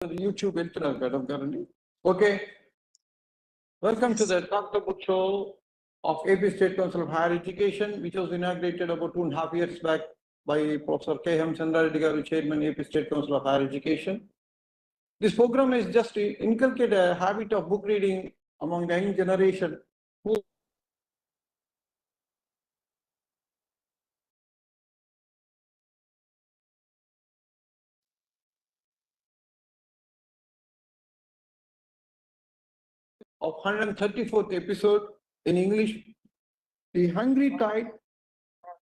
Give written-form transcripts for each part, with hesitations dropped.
YouTube Madam. Okay, welcome to the Talk the Book Show of AP State Council of Higher Education, which was inaugurated about 2.5 years back by Professor K.M. Chandrareddy Garu, Chairman, AP State Council of Higher Education. This program is just to inculcate a habit of book reading among the young generation who of 134th episode in English, The Hungry Tide,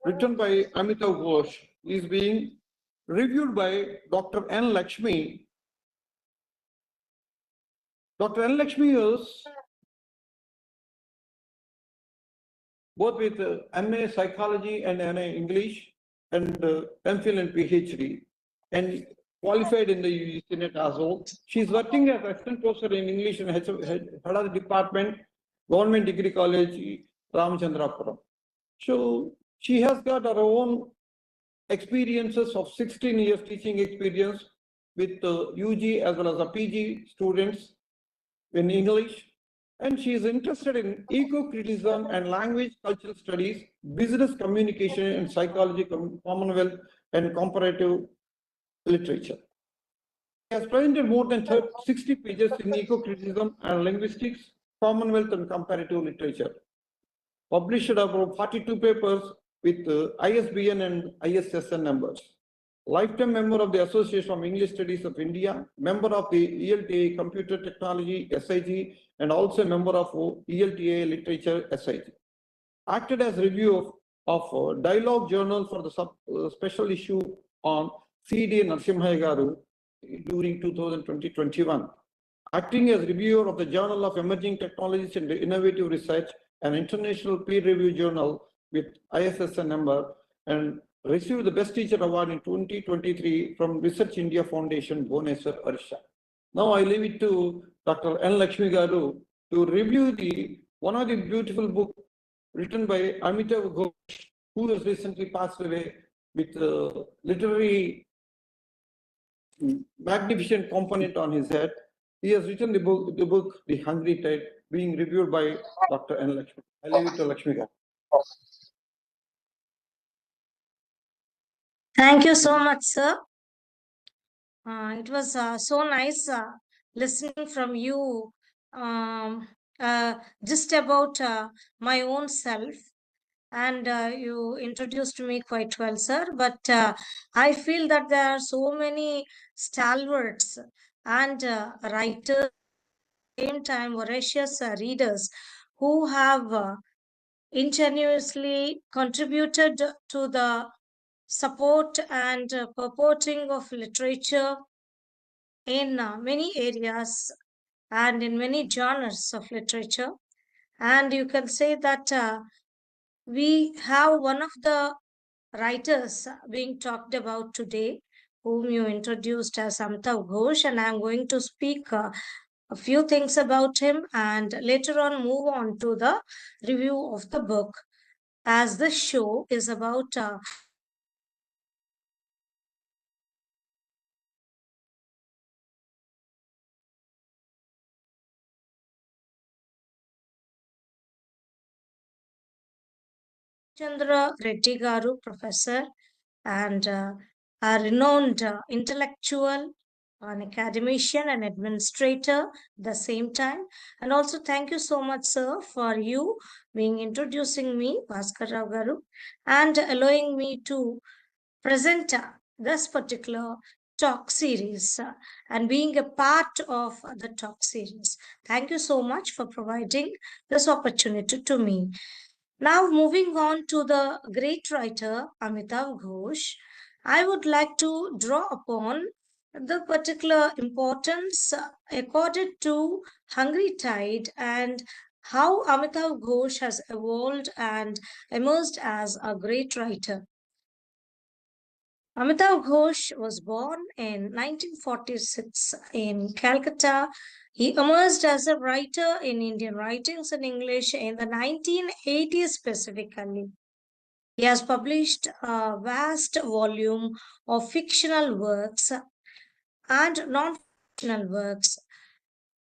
written by Amitav Ghosh, is being reviewed by Dr. N. Lakshmi. Dr. N. Lakshmi is both with MA Psychology and MA English and MPhil and PhD, and qualified in the UG Senate as well. She's working as assistant professor in English and head of the department, Government Degree College, Ramachandrapuram. So she has got her own experiences of 16 years teaching experience with UG as well as the PG students in English. And she is interested in eco-criticism and language cultural studies, business communication and psychology, Commonwealth and comparative literature. He has presented more than 60 pages in eco-criticism and linguistics, Commonwealth and comparative literature. Published about 42 papers with ISBN and ISSN numbers. Lifetime member of the Association of English Studies of India, member of the ELTA Computer Technology SIG, and also a member of ELTA Literature SIG. Acted as review of Dialogue Journal for the special issue on CD Narasimhaya Garu during 2020-21. Acting as reviewer of the Journal of Emerging Technologies and Innovative Research, an international peer review journal with ISSN number, and received the Best Teacher Award in 2023 from Research India Foundation, Bhubaneswar, Odisha. Now I leave it to Dr. N. Lakshmi Garu to review one of the beautiful book written by Amitav Ghosh, who has recently passed away with literary magnificent component on his head. He has written the book The Hungry Tide, being reviewed by Dr. N. Lakshmi. I leave it to Lakshmi Garu. Thank you so much, sir. It was so nice listening from you just about my own self. And you introduced me quite well, sir. But I feel that there are so many stalwarts and writers, at the same time voracious readers who have ingenuously contributed to the support and purporting of literature in many areas and in many genres of literature. And you can say that we have one of the writers being talked about today, whom you introduced as Amitav Ghosh, and I'm going to speak a few things about him and later on move on to the review of the book, as this show is about Chandra Reddy Garu, professor and a renowned intellectual, an academician and administrator at the same time. And also thank you so much, sir, for you being introducing me, Bhaskar Rao Garu, and allowing me to present this particular talk series and being a part of the talk series. Thank you so much for providing this opportunity to me. Now, moving on to the great writer Amitav Ghosh, I would like to draw upon the particular importance accorded to Hungry Tide and how Amitav Ghosh has evolved and emerged as a great writer. Amitav Ghosh was born in 1946 in Calcutta. He emerged as a writer in Indian writings in English in the 1980s specifically. He has published a vast volume of fictional works and non international works,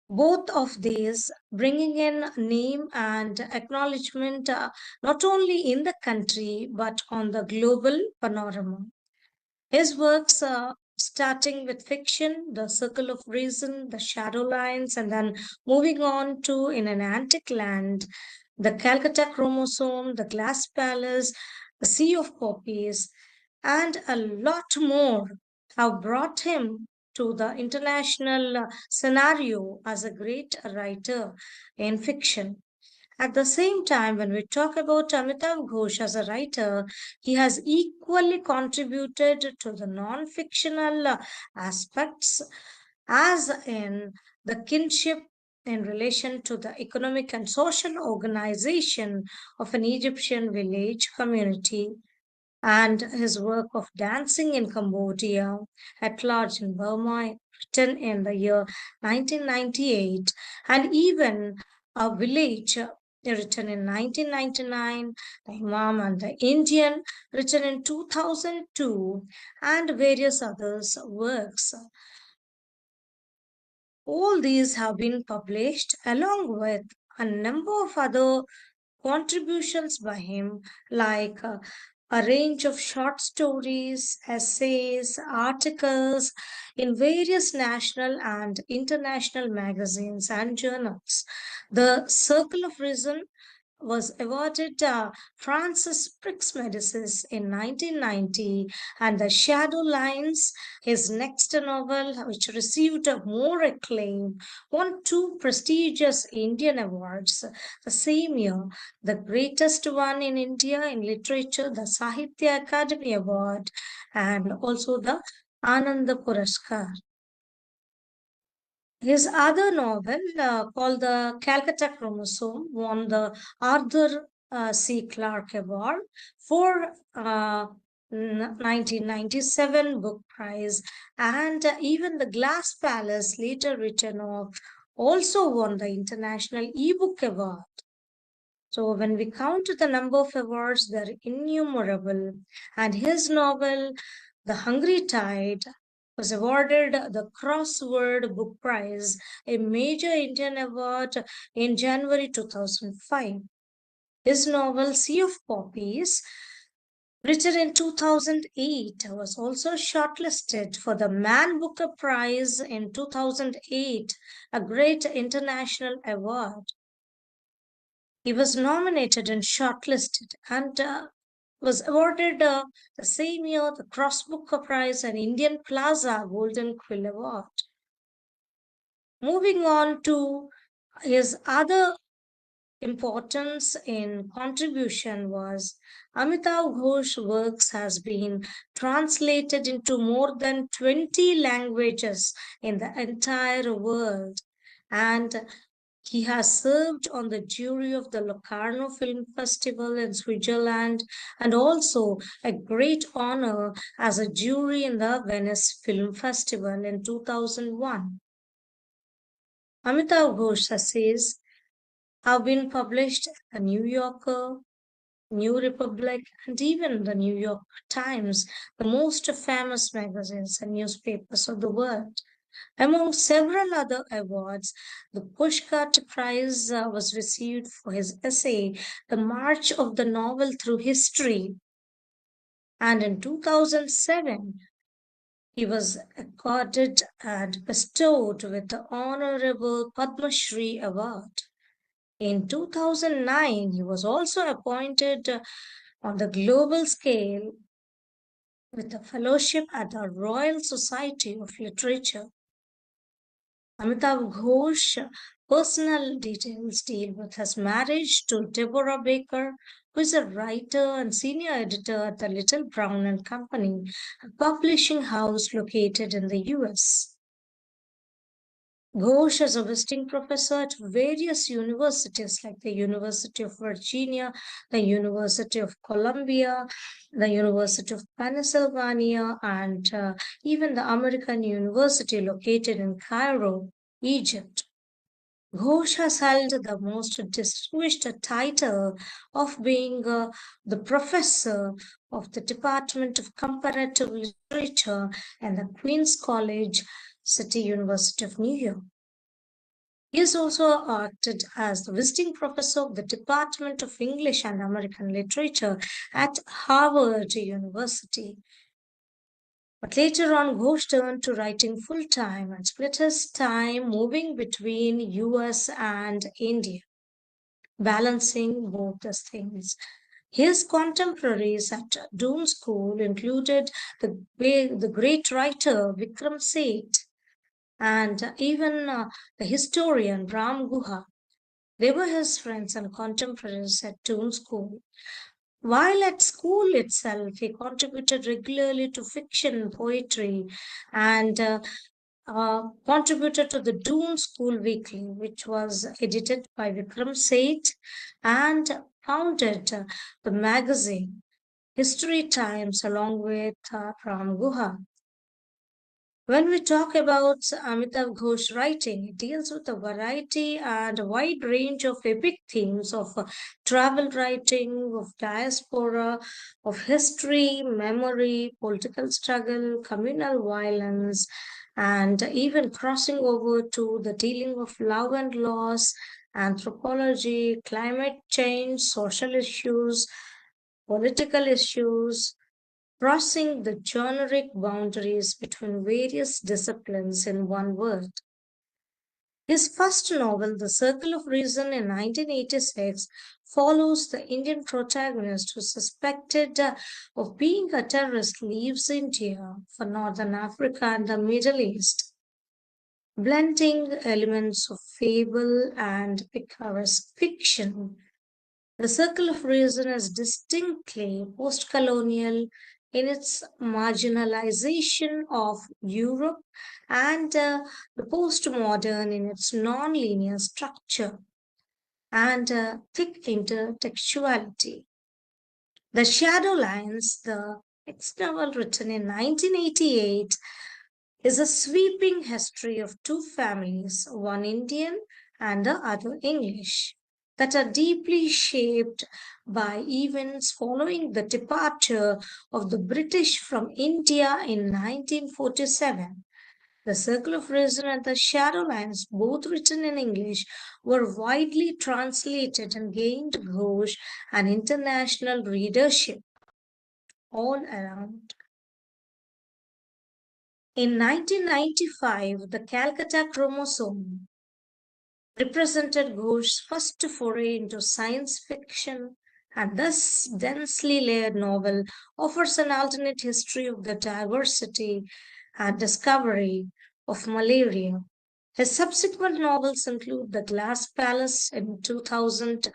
both of these bringing in name and acknowledgement not only in the country but on the global panorama. His works, starting with fiction, The Circle of Reason, The Shadow Lines, and then moving on to In an Antique Land, The Calcutta Chromosome, The Glass Palace, The Sea of Poppies, and a lot more, have brought him to the international scenario as a great writer in fiction. At the same time, when we talk about Amitav Ghosh as a writer, he has equally contributed to the non fictional aspects, as in the kinship in relation to the economic and social organization of an Egyptian village community, and his work of dancing in Cambodia, at large in Burma, written in the year 1998, and even a village written in 1999, the Imam and the Indian, written in 2002, and various others works. All these have been published along with a number of other contributions by him, like a range of short stories, essays, articles in various national and international magazines and journals. The Circle of Reason was awarded Francis Prix Medicus in 1990, and The Shadow Lines, his next novel, which received more acclaim, won two prestigious Indian awards the same year. The greatest one in India in literature, the Sahitya Academy Award, and also the Ananda Puraskar. His other novel, called The Calcutta Chromosome, won the Arthur C. Clarke Award for 1997 Book Prize, and even The Glass Palace, later written of, also won the International Ebook Award. So when we count the number of awards, they're innumerable. And his novel, The Hungry Tide, was awarded the Crossword Book Prize, a major Indian award, in January 2005. His novel, Sea of Poppies, written in 2008, was also shortlisted for the Man Booker Prize in 2008, a great international award. He was nominated and shortlisted and was awarded the same year the Cross Booker Prize and Indian Plaza Golden Quill Award. Moving on to his other importance in contribution was Amitav Ghosh works has been translated into more than 20 languages in the entire world, and he has served on the jury of the Locarno Film Festival in Switzerland, and also a great honor as a jury in the Venice Film Festival in 2001. Amitav Ghosh essays have been published in the New Yorker, New Republic, and even the New York Times, the most famous magazines and newspapers of the world. Among several other awards, the Pushcart Prize was received for his essay, The March of the Novel Through History. And in 2007, he was accorded and bestowed with the Honorable Padma Shri Award. In 2009, he was also appointed on the global scale with a fellowship at the Royal Society of Literature. Amitav Ghosh personal details deal with his marriage to Deborah Baker, who is a writer and senior editor at the Little Brown and Company, a publishing house located in the US. Ghosh is a visiting professor at various universities like the University of Virginia, the University of Columbia, the University of Pennsylvania, and even the American University located in Cairo, Egypt. Ghosh has held the most distinguished title of being the professor of the Department of Comparative Literature and the Queen's College City University of New York. He has also acted as the visiting professor of the Department of English and American Literature at Harvard University. But later on, Ghosh turned to writing full time and split his time moving between US and India, balancing both these things. His contemporaries at Doon School included the great writer Vikram Seth and even the historian Ram Guha. They were his friends and contemporaries at Doon School. While at school itself, he contributed regularly to fiction, poetry, and contributed to the Doon School Weekly, which was edited by Vikram Seth, and founded the magazine History Times along with Ram Guha. When we talk about Amitav Ghosh writing, it deals with a variety and a wide range of epic themes of travel writing, of diaspora, of history, memory, political struggle, communal violence, and even crossing over to the dealing of love and loss, anthropology, climate change, social issues, political issues, crossing the generic boundaries between various disciplines in one word. His first novel, The Circle of Reason, in 1986, follows the Indian protagonist who suspected of being a terrorist leaves India for Northern Africa and the Middle East, blending elements of fable and picaresque fiction. The Circle of Reason is distinctly post colonial in its marginalization of Europe and the postmodern in its non-linear structure and thick intertextuality. The Shadow Lines, the next novel written in 1988, is a sweeping history of two families, one Indian and the other English, that are deeply shaped by events following the departure of the British from India in 1947. The Circle of Reason and the Shadow Lines, both written in English, were widely translated and gained Ghosh an international readership all around. In 1995, the Calcutta Chromosome represented Ghosh's first foray into science fiction, and this densely layered novel offers an alternate history of the diversity and discovery of malaria. His subsequent novels include The Glass Palace in 2000,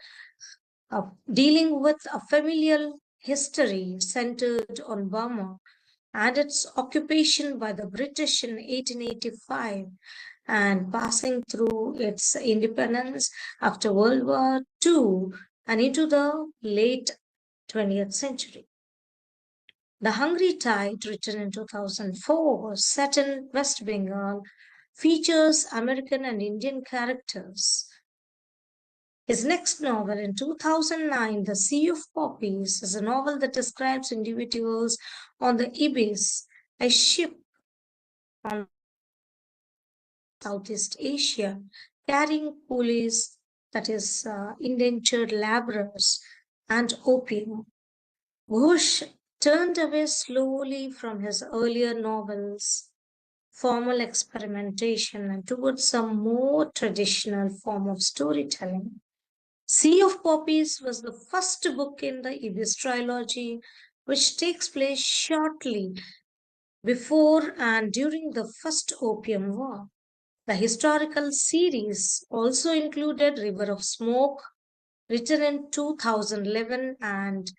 dealing with a familial history centered on Burma and its occupation by the British in 1885 and passing through its independence after World War II and into the late 20th century. The Hungry Tide, written in 2004, set in West Bengal, features American and Indian characters. His next novel in 2009, The Sea of Poppies, is a novel that describes individuals on the Ibis, a ship on Southeast Asia carrying coolies, that is, indentured laborers, and opium. Ghosh turned away slowly from his earlier novels, formal experimentation, and towards a more traditional form of storytelling. Sea of Poppies was the first book in the Ibis trilogy, which takes place shortly before and during the First Opium War. The historical series also included River of Smoke, written in 2011, and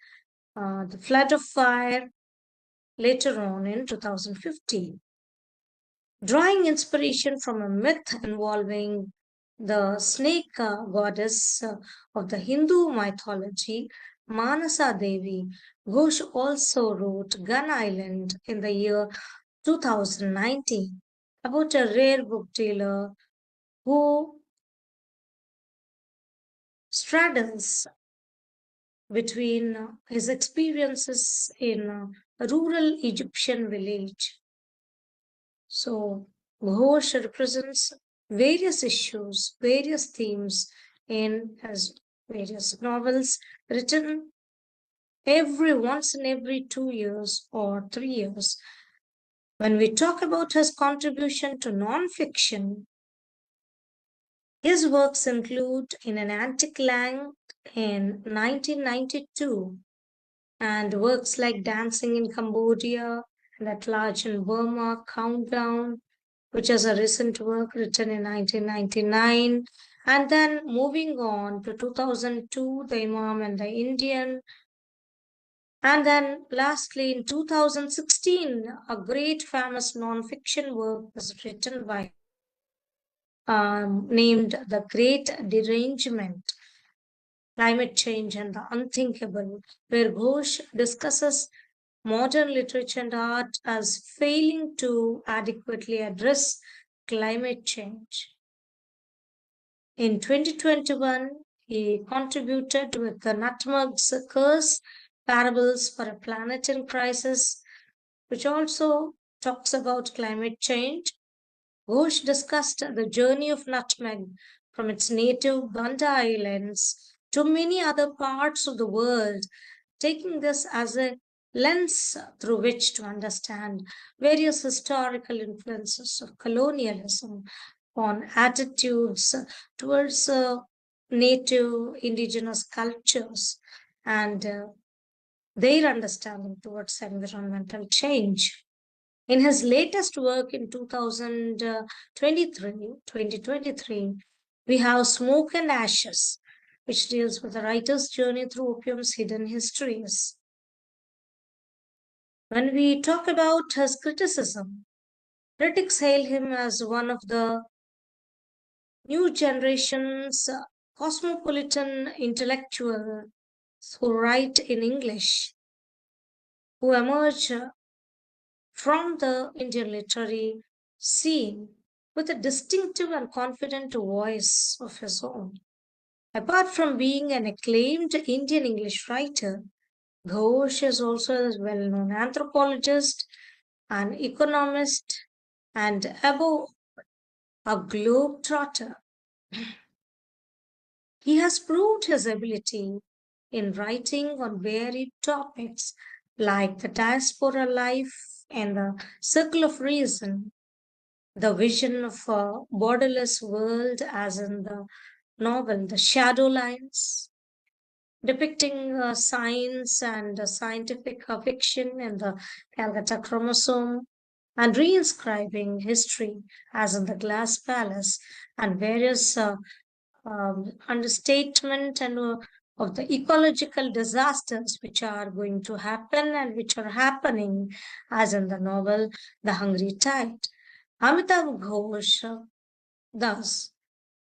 The Flood of Fire, later on in 2015. Drawing inspiration from a myth involving the snake goddess of the Hindu mythology, Manasa Devi, Ghosh also wrote Gun Island in the year 2019 about a rare book dealer who straddles between his experiences in a rural Egyptian village. So, Ghosh represents various issues, various themes in his various novels written once in every 2 years or 3 years. When we talk about his contribution to non-fiction, his works include In an Antique Land in 1992 and works like Dancing in Cambodia and At Large in Burma, Countdown, which is a recent work written in 1999. And then moving on to 2002, The Imam and the Indian. And then lastly, in 2016, a great famous non-fiction work was written by named The Great Derangement, Climate Change and the Unthinkable, where Ghosh discusses modern literature and art as failing to adequately address climate change. In 2021, he contributed with the Nutmeg's Curse, Parables for a Planet in Crisis, which also talks about climate change. Ghosh discussed the journey of nutmeg from its native Banda Islands to many other parts of the world, taking this as a lens through which to understand various historical influences of colonialism on attitudes towards native indigenous cultures and their understanding towards environmental change. In his latest work in 2023, we have Smoke and Ashes, which deals with the writer's journey through opium's hidden histories. When we talk about his criticism, critics hail him as one of the new generation's cosmopolitan intellectuals who write in English, who emerge from the Indian literary scene with a distinctive and confident voice of his own. Apart from being an acclaimed Indian English writer, Ghosh is also a well known anthropologist, an economist, and above a globetrotter. He has proved his ability in writing on varied topics like the diaspora life and the circle of reason, the vision of a borderless world, as in the novel The Shadow Lines, depicting science and scientific fiction in the Calcutta Chromosome, and reinscribing history, as in The Glass Palace, and various understatement and of the ecological disasters which are going to happen and which are happening, as in the novel The Hungry Tide. Amitav Ghosh thus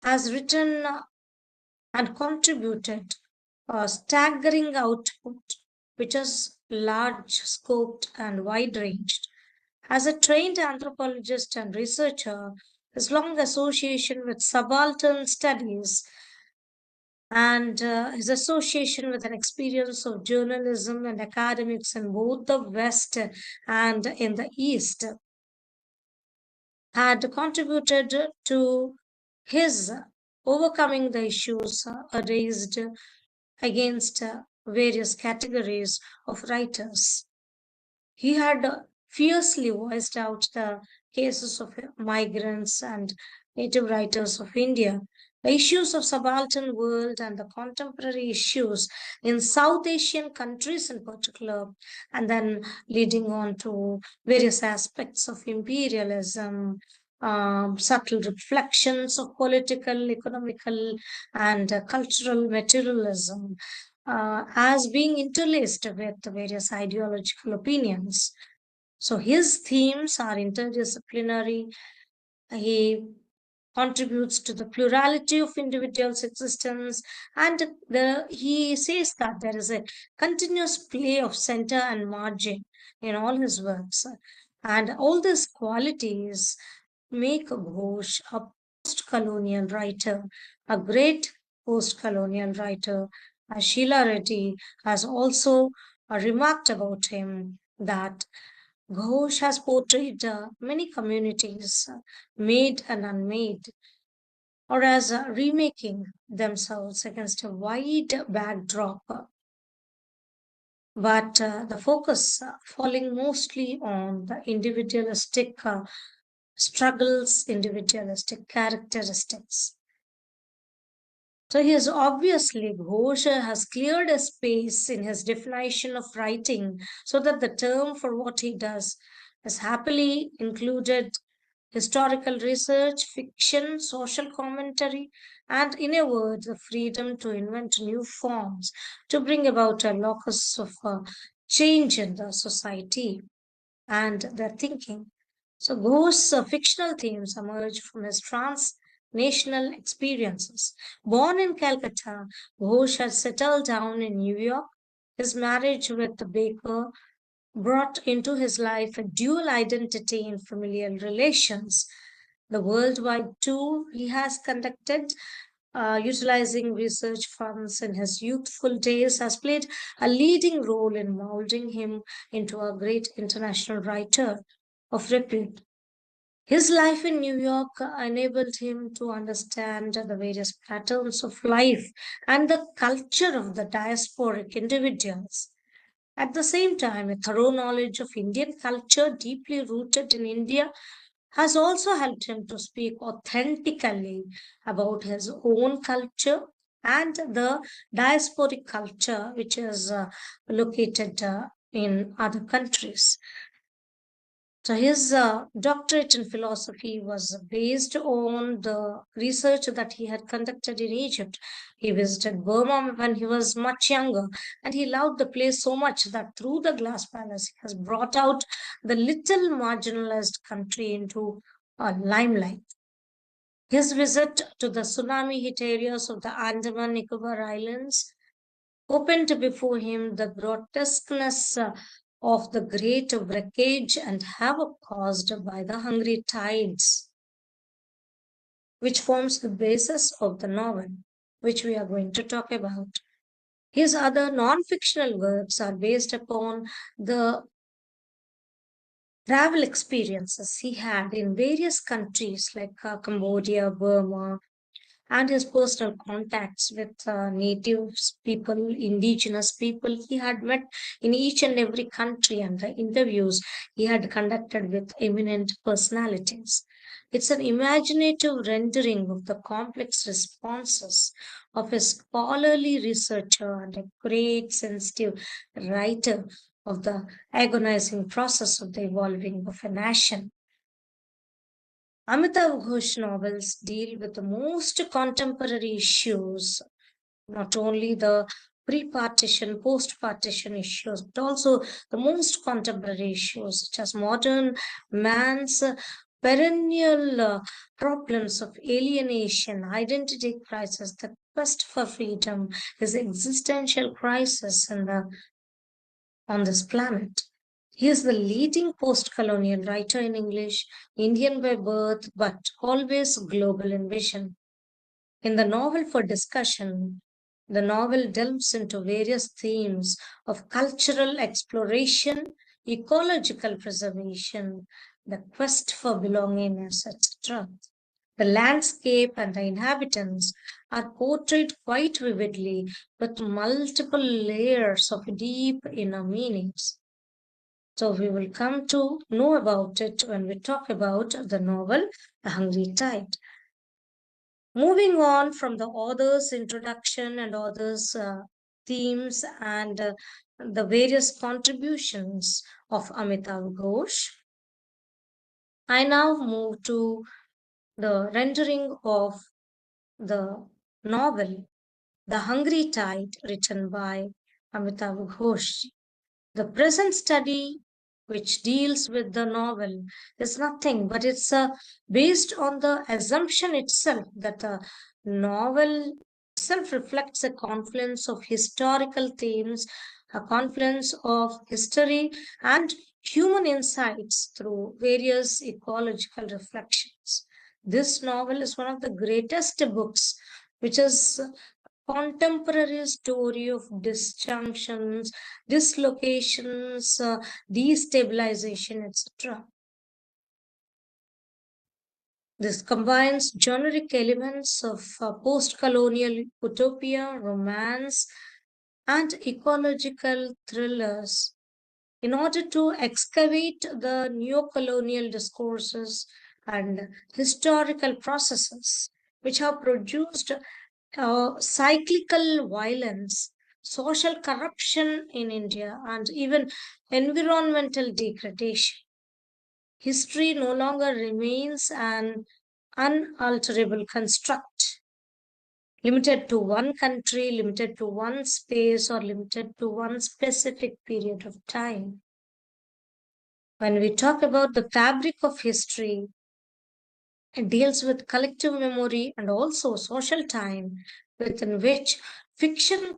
has written and contributed a staggering output which is large scoped and wide ranged. As a trained anthropologist and researcher, his long association with subaltern studies and his association with an experience of journalism and academics in both the West and in the East had contributed to his overcoming the issues raised against various categories of writers. He had fiercely voiced out the cases of migrants and native writers of India, the issues of subaltern world and the contemporary issues in South Asian countries in particular, and then leading on to various aspects of imperialism, subtle reflections of political, economical, and cultural materialism, as being interlaced with various ideological opinions. So his themes are interdisciplinary. He contributes to the plurality of individuals' existence, and he says that there is a continuous play of center and margin in all his works. And all these qualities make Ghosh a post-colonial writer, a great post-colonial writer. Sheila Reddy has also remarked about him that Ghosh has portrayed many communities, made and unmade, or as remaking themselves against a wide backdrop, but the focus falling mostly on the individualistic struggles, individualistic characteristics. So he is obviously Ghosh has cleared a space in his definition of writing so that the term for what he does is happily included historical research, fiction, social commentary, and in a word, the freedom to invent new forms to bring about a locus of change in the society and their thinking. So Ghosh's fictional themes emerge from his transnational experiences. Born in Calcutta, Ghosh had settled down in New York. His marriage with the baker brought into his life a dual identity in familial relations. The worldwide tour he has conducted, utilizing research funds in his youthful days, has played a leading role in molding him into a great international writer of repute. His life in New York enabled him to understand the various patterns of life and the culture of the diasporic individuals. At the same time, a thorough knowledge of Indian culture, deeply rooted in India, has also helped him to speak authentically about his own culture and the diasporic culture, which is located in other countries. So his doctorate in philosophy was based on the research that he had conducted in Egypt. He visited Burma when he was much younger, and he loved the place so much that through the glass palace, he has brought out the little marginalized country into a limelight. His visit to the tsunami hit areas of the Andaman Nicobar Islands opened before him the grotesqueness of the great wreckage and havoc caused by the hungry tides, which forms the basis of the novel, which we are going to talk about. His other non fictional works are based upon the travel experiences he had in various countries like Cambodia, Burma, and his personal contacts with natives people, indigenous people he had met in each and every country, and the interviews he had conducted with eminent personalities. It's an imaginative rendering of the complex responses of a scholarly researcher and a great sensitive writer of the agonizing process of the evolving of a nation. Amitav Ghosh novels deal with the most contemporary issues, not only the pre-partition, post-partition issues, but also the most contemporary issues, such as modern man's perennial problems of alienation, identity crisis, the quest for freedom, his existential crisis on this planet. He is the leading post colonial writer in English, Indian by birth, but always global in vision. In the novel for discussion, the novel delves into various themes of cultural exploration, ecological preservation, the quest for belongingness, etc. The landscape and the inhabitants are portrayed quite vividly with multiple layers of deep inner meanings. So we will come to know about it when we talk about the novel The Hungry Tide. Moving on from the author's introduction and author's themes and the various contributions of Amitav Ghosh, I now move to the rendering of the novel The Hungry Tide, written by Amitav Ghosh. The present study, which deals with the novel, is nothing but it's based on the assumption itself that the novel itself reflects a confluence of historical themes, a confluence of history and human insights through various ecological reflections. This novel is one of the greatest books which is contemporary story of disjunctions, dislocations, destabilization, etc. This combines generic elements of post-colonial utopia, romance, and ecological thrillers in order to excavate the neo-colonial discourses and historical processes which have produced cyclical violence, social corruption in India, and even environmental degradation. History no longer remains an unalterable construct, limited to one country, limited to one space, or limited to one specific period of time. When we talk about the fabric of history, it deals with collective memory and also social time within which fiction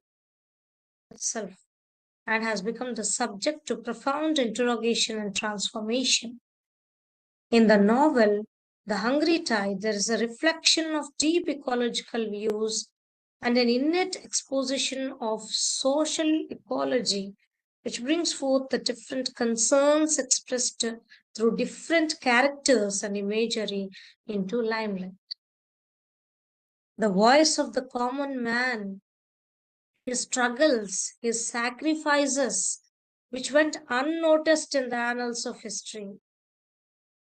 itself and has become the subject to profound interrogation and transformation. In the novel, The Hungry Tide, there is a reflection of deep ecological views and an innate exposition of social ecology, which brings forth the different concerns expressed through different characters and imagery into limelight. The voice of the common man, his struggles, his sacrifices, which went unnoticed in the annals of history.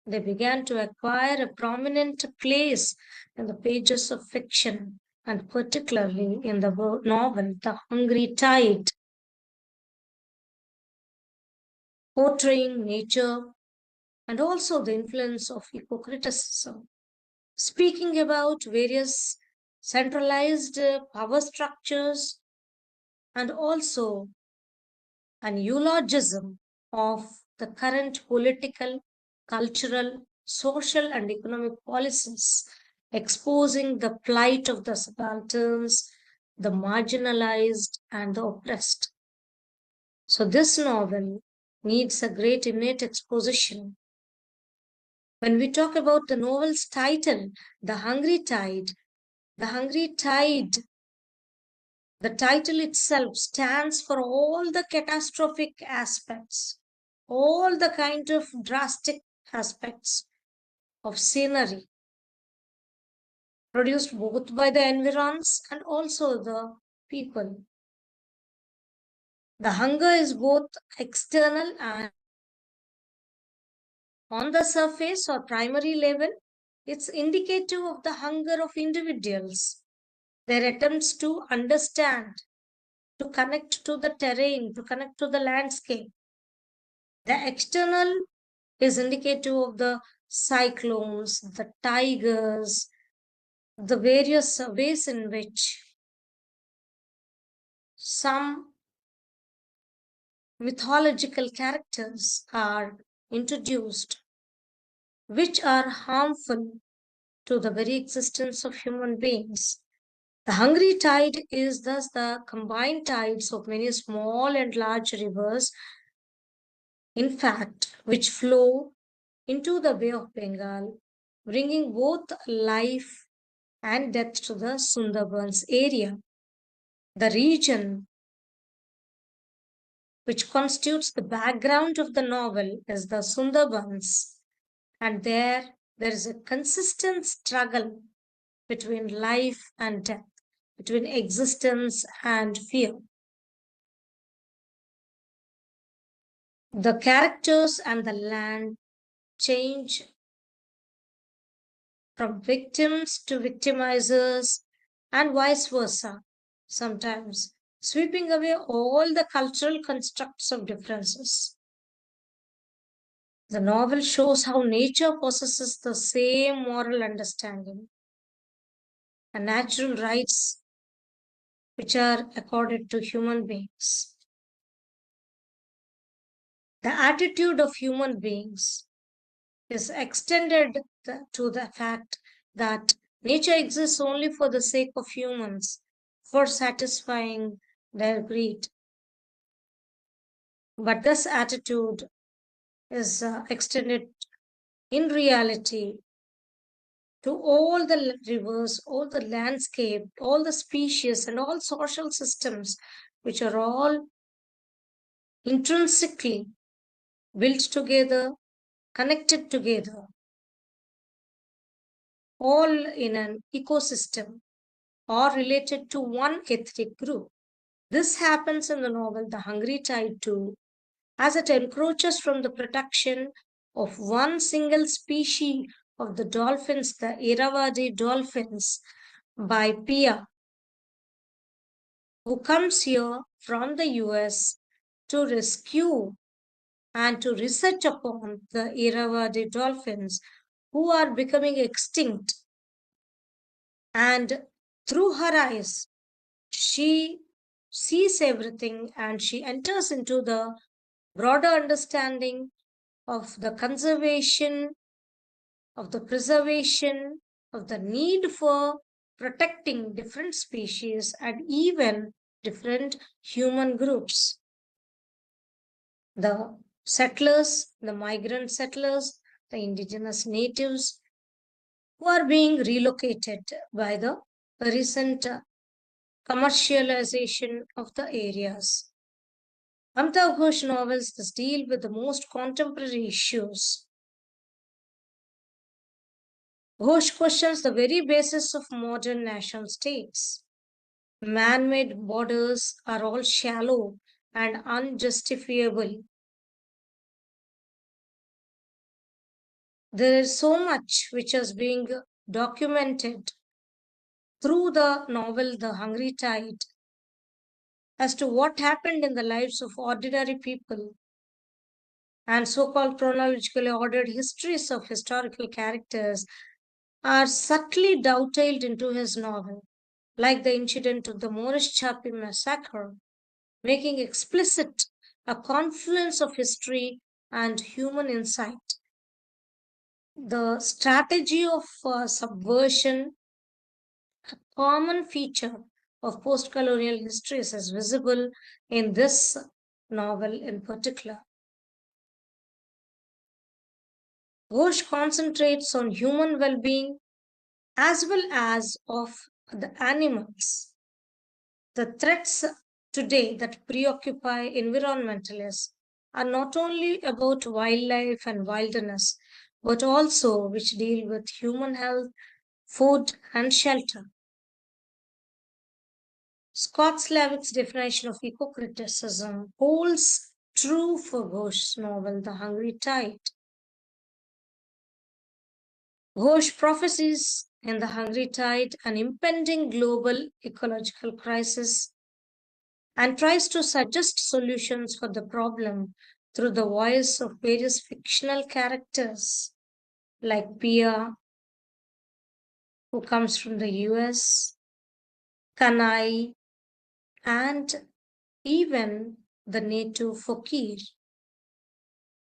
They began to acquire a prominent place in the pages of fiction, and particularly in the novel The Hungry Tide, portraying nature and also the influence of eco-criticism, speaking about various centralized power structures and also an eulogism of the current political, cultural, social, and economic policies, exposing the plight of the subalterns, the marginalized, and the oppressed. So, this novel needs a great innate exposition. When we talk about the novel's title, The Hungry Tide, the Hungry Tide, the title itself stands for all the catastrophic aspects, all the kind of drastic aspects of scenery produced both by the environs and also the people. The hunger is both external and on the surface or primary level. It's indicative of the hunger of individuals, their attempts to understand, to connect to the terrain, to connect to the landscape. The external is indicative of the cyclones, the tigers, the various ways in which some mythological characters are introduced, which are harmful to the very existence of human beings. The hungry tide is thus the combined tides of many small and large rivers, in fact, which flow into the Bay of Bengal, bringing both life and death to the Sundarbans area. The region which constitutes the background of the novel is the Sundarbans, and there is a consistent struggle between life and death, between existence and fear. The characters and the land change from victims to victimizers and vice versa, sometimes sweeping away all the cultural constructs of differences. The novel shows how nature possesses the same moral understanding and natural rights which are accorded to human beings. The attitude of human beings is extended to the fact that nature exists only for the sake of humans, for satisfying their greed. But this attitude is extended in reality to all the rivers, all the landscape, all the species, and all social systems, which are all intrinsically built together, connected together, all in an ecosystem or related to one ethnic group. This happens in the novel The Hungry Tide too, as it encroaches from the protection of one single species of the dolphins, the Irrawaddy dolphins, by Pia, who comes here from the US to rescue and to research upon the Irrawaddy dolphins who are becoming extinct. And through her eyes, she sees everything and she enters into the broader understanding of the conservation, of the preservation, of the need for protecting different species and even different human groups. The settlers, the migrant settlers, the indigenous natives who are being relocated by the recent commercialization of the areas. Amitav Ghosh novels thus deal with the most contemporary issues. Ghosh questions the very basis of modern nation states. Man made borders are all shallow and unjustifiable. There is so much which is being documented through the novel The Hungry Tide as to what happened in the lives of ordinary people, and so called chronologically ordered histories of historical characters are subtly dovetailed into his novel, like the incident of the Moorish Chapi massacre, making explicit a confluence of history and human insight. The strategy of subversion, a common feature of post colonial histories, is visible in this novel in particular. Ghosh concentrates on human well being as well as of the animals. The threats today that preoccupy environmentalists are not only about wildlife and wilderness, but also which deal with human health, food, and shelter. Scott Slavick's definition of eco-criticism holds true for Ghosh's novel The Hungry Tide. Ghosh prophesies in The Hungry Tide an impending global ecological crisis and tries to suggest solutions for the problem through the voice of various fictional characters like Pia, who comes from the US, Kanai, and even the native Fakir.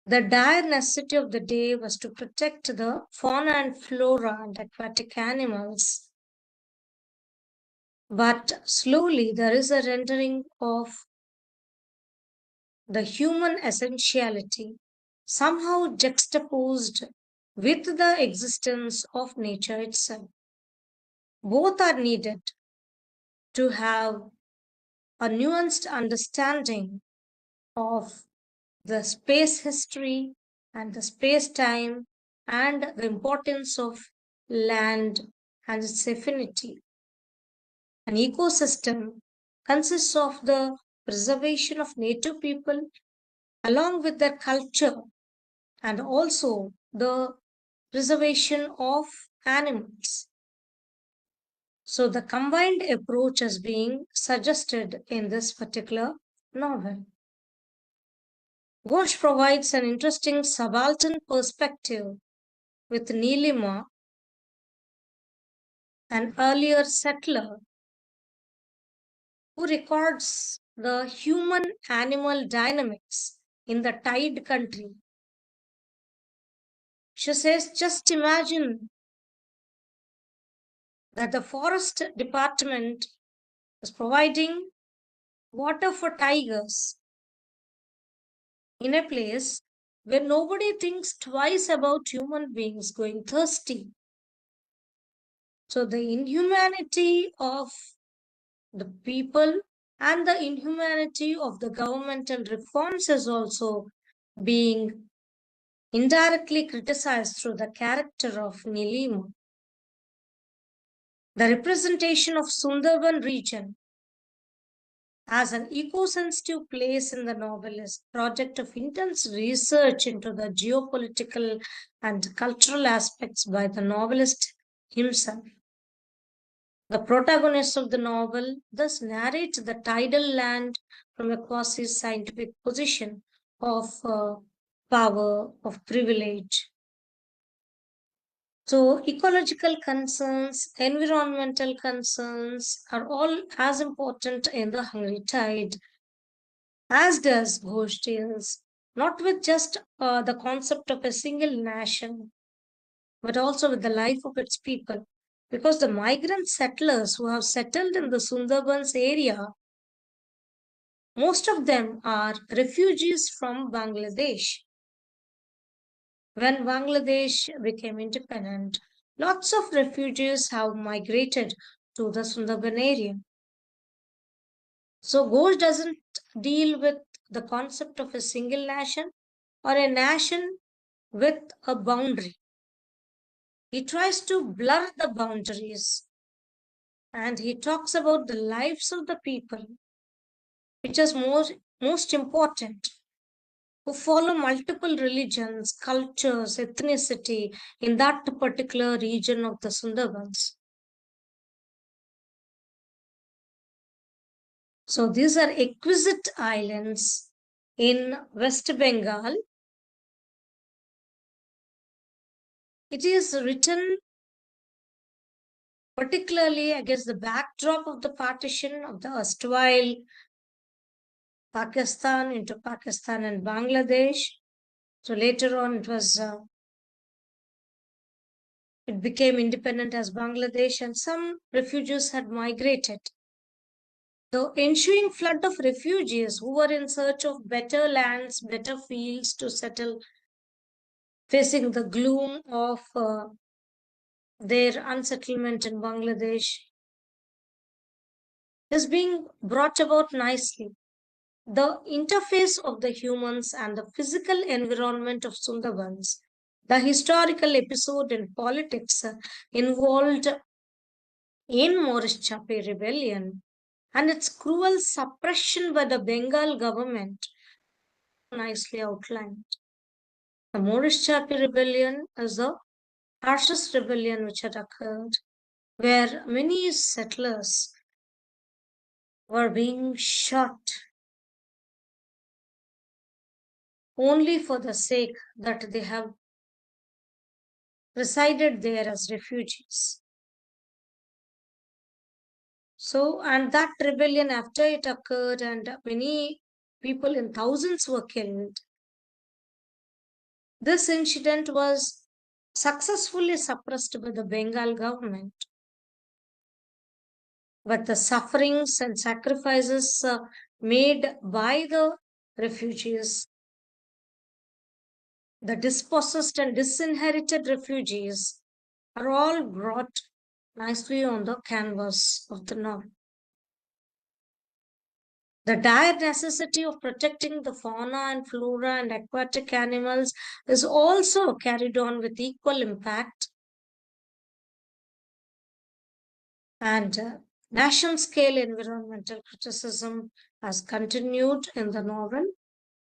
The dire necessity of the day was to protect the fauna and flora and aquatic animals. But slowly there is a rendering of the human essentiality, somehow juxtaposed with the existence of nature itself. Both are needed to have a nuanced understanding of the space history and the space time and the importance of land and its affinity. An ecosystem consists of the preservation of native people along with their culture and also the preservation of animals. So, the combined approach is being suggested in this particular novel. Ghosh provides an interesting subaltern perspective with Neelima, an earlier settler who records the human animal dynamics in the tide country. She says, just imagine that the forest department is providing water for tigers in a place where nobody thinks twice about human beings going thirsty. So the inhumanity of the people and the inhumanity of the governmental reforms is also being indirectly criticized through the character of Nilima. The representation of Sundarban region as an eco-sensitive place in the novel is a project of intense research into the geopolitical and cultural aspects by the novelist himself. The protagonist of the novel thus narrates the tidal land from a quasi-scientific position of power, of privilege. So, ecological concerns, environmental concerns are all as important in the Hungry Tide, as does Ghosh Tales, not with just the concept of a single nation, but also with the life of its people. Because the migrant settlers who have settled in the Sundarbans area, most of them are refugees from Bangladesh. When Bangladesh became independent, lots of refugees have migrated to the Sundarban area. So Ghosh doesn't deal with the concept of a single nation or a nation with a boundary. He tries to blur the boundaries and he talks about the lives of the people, which is most important, who follow multiple religions, cultures, ethnicity in that particular region of the Sundarbans. So these are exquisite islands in West Bengal. It is written particularly against the backdrop of the partition of the erstwhile Pakistan into Pakistan and Bangladesh. So later on, it became independent as Bangladesh, and some refugees had migrated. The ensuing flood of refugees who were in search of better lands, better fields to settle, facing the gloom of their unsettlement in Bangladesh, is being brought about nicely. The interface of the humans and the physical environment of Sundarbans, the historical episode in politics involved in Morris Chape rebellion and its cruel suppression by the Bengal government nicely outlined. The Morris Chape rebellion is the harshest rebellion which had occurred, where many settlers were being shot only for the sake that they have resided there as refugees. So, and that rebellion, after it occurred, and many people in thousands were killed, this incident was successfully suppressed by the Bengal government. But the sufferings and sacrifices made by the refugees, the dispossessed and disinherited refugees, are all brought nicely on the canvas of the novel. The dire necessity of protecting the fauna and flora and aquatic animals is also carried on with equal impact. And national scale environmental criticism has continued in the novel.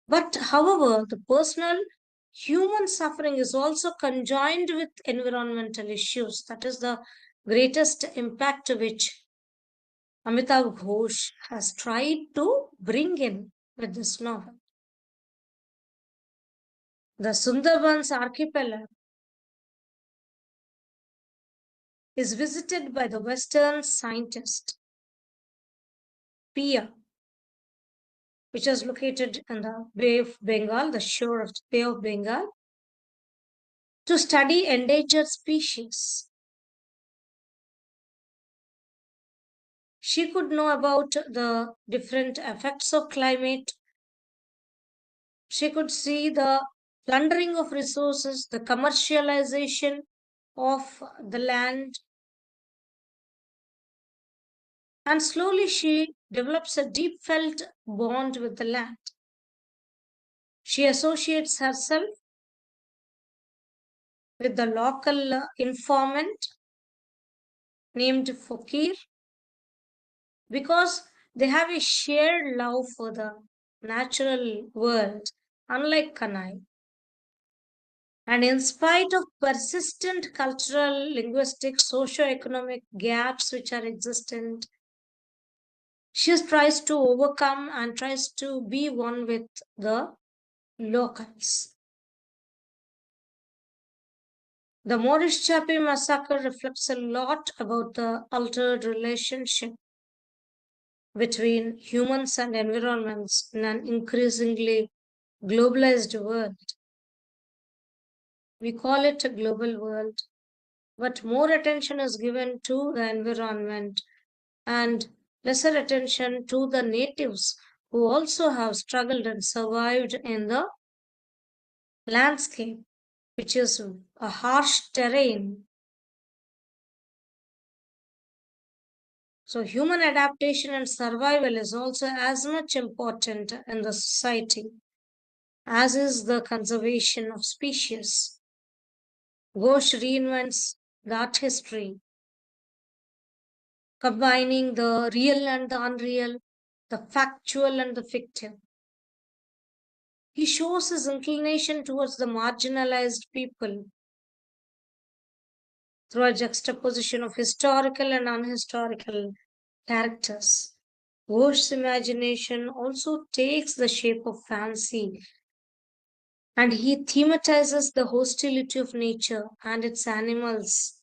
But however, the personal human suffering is also conjoined with environmental issues. That is the greatest impact which Amitav Ghosh has tried to bring in with this novel. The Sundarbans archipelago is visited by the Western scientist Pia, which is located in the Bay of Bengal, the shore of the Bay of Bengal, to study endangered species. She could know about the different effects of climate. She could see the plundering of resources, the commercialization of the land, And slowly she develops a deep felt bond with the land. She associates herself with the local informant named Fakir because they have a shared love for the natural world, unlike Kanai. And in spite of persistent cultural, linguistic, socio-economic gaps which are existent, she tries to overcome and tries to be one with the locals. The Maurice Chappie massacre reflects a lot about the altered relationship between humans and environments in an increasingly globalized world. We call it a global world, but more attention is given to the environment and lesser attention to the natives who also have struggled and survived in the landscape, which is a harsh terrain. So, human adaptation and survival is also as much important in the society as is the conservation of species. Ghosh reinvents the art history, combining the real and the unreal, the factual and the fictive. He shows his inclination towards the marginalized people through a juxtaposition of historical and unhistorical characters. Ghosh's imagination also takes the shape of fancy, and he thematizes the hostility of nature and its animals,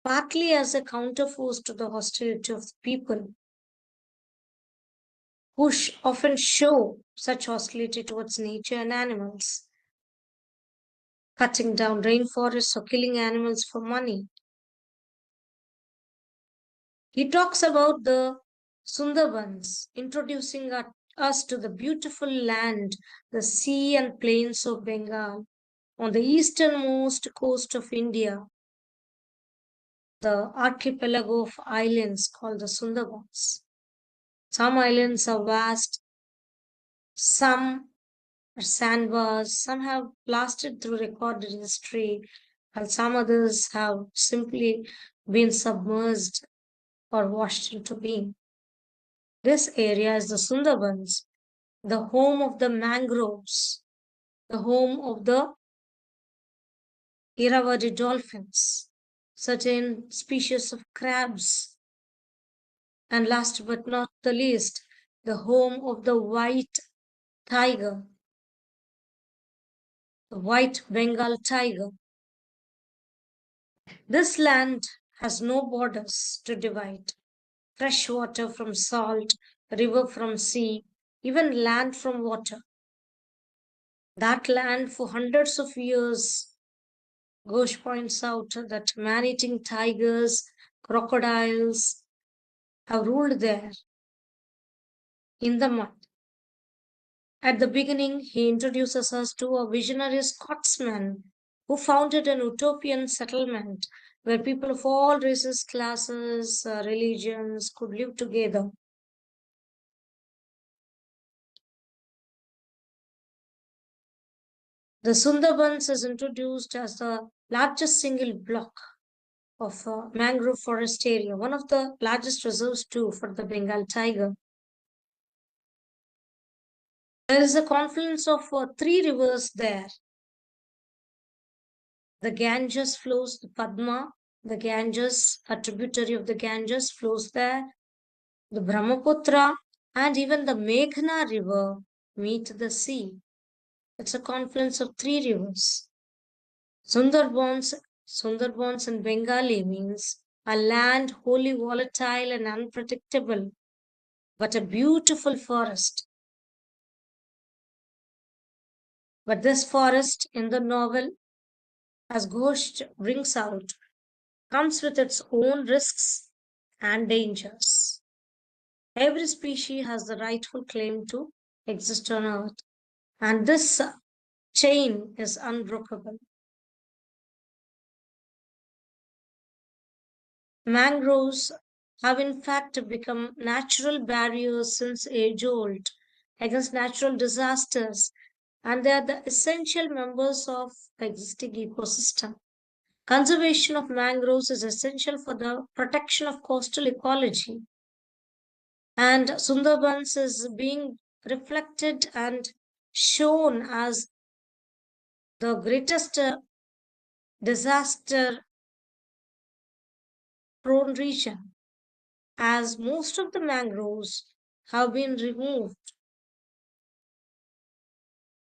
partly as a counterforce to the hostility of the people, who often show such hostility towards nature and animals, cutting down rainforests or killing animals for money. He talks about the Sundarbans, introducing us to the beautiful land, the sea and plains of Bengal on the easternmost coast of India, the archipelago of islands called the Sundarbans. Some islands are vast, some are sandbars, some have lasted through recorded history, while some others have simply been submerged or washed into being. This area is the Sundarbans, the home of the mangroves, the home of the Irrawaddy dolphins, certain species of crabs, and last but not the least, the home of the white tiger, the white Bengal tiger. This land has no borders to divide fresh water from salt, river from sea, even land from water. That land for hundreds of years, Ghosh points out that man-eating tigers, crocodiles have ruled there in the mud. At the beginning, he introduces us to a visionary Scotsman who founded an utopian settlement where people of all races, classes, religions could live together. The Sundarbans is introduced as the largest single block of mangrove forest area, one of the largest reserves too for the Bengal tiger. There is a confluence of three rivers there. The Ganges flows, the Padma, the Ganges, a tributary of the Ganges flows there. The Brahmaputra and even the Meghna river meet the sea. It's a confluence of three rivers. Sundarbans in Bengali means a land wholly volatile and unpredictable, but a beautiful forest. But this forest in the novel, as Ghosh brings out, comes with its own risks and dangers. Every species has the rightful claim to exist on Earth, and this chain is unbreakable. Mangroves have in fact become natural barriers since age old against natural disasters, and they are the essential members of the existing ecosystem. Conservation of mangroves is essential for the protection of coastal ecology, and Sundarbans is being reflected and shown as the greatest disaster prone region, as most of the mangroves have been removed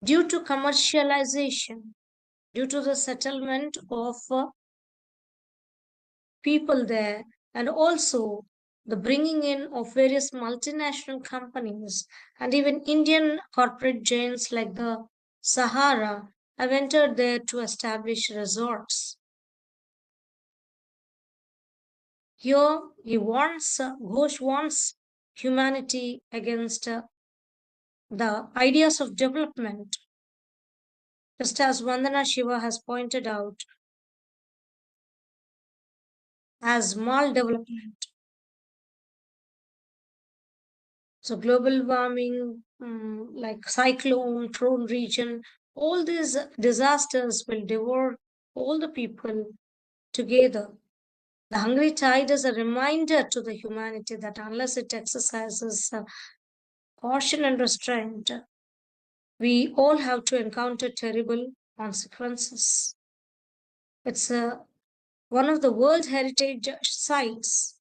due to commercialization, due to the settlement of people there, and also the bringing in of various multinational companies and even Indian corporate giants like the Sahara have entered there to establish resorts. Here, Ghosh warns humanity against the ideas of development, just as Vandana Shiva has pointed out, as maldevelopment. So global warming, like cyclone prone region, all these disasters will devour all the people together. The hungry tide is a reminder to the humanity that unless it exercises caution and restraint, we all have to encounter terrible consequences. It's one of the World Heritage Sites,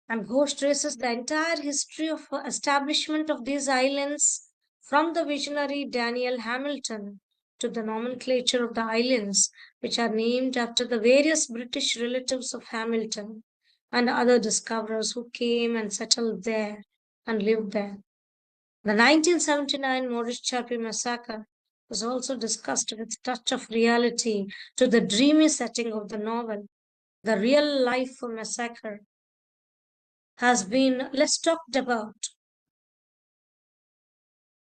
and Ghosh traces the entire history of establishment of these islands from the visionary Daniel Hamilton to the nomenclature of the islands, which are named after the various British relatives of Hamilton and other discoverers who came and settled there and lived there. The 1979 Maurice Chappie massacre was also discussed with a touch of reality to the dreamy setting of the novel. The real life massacre has been less talked about,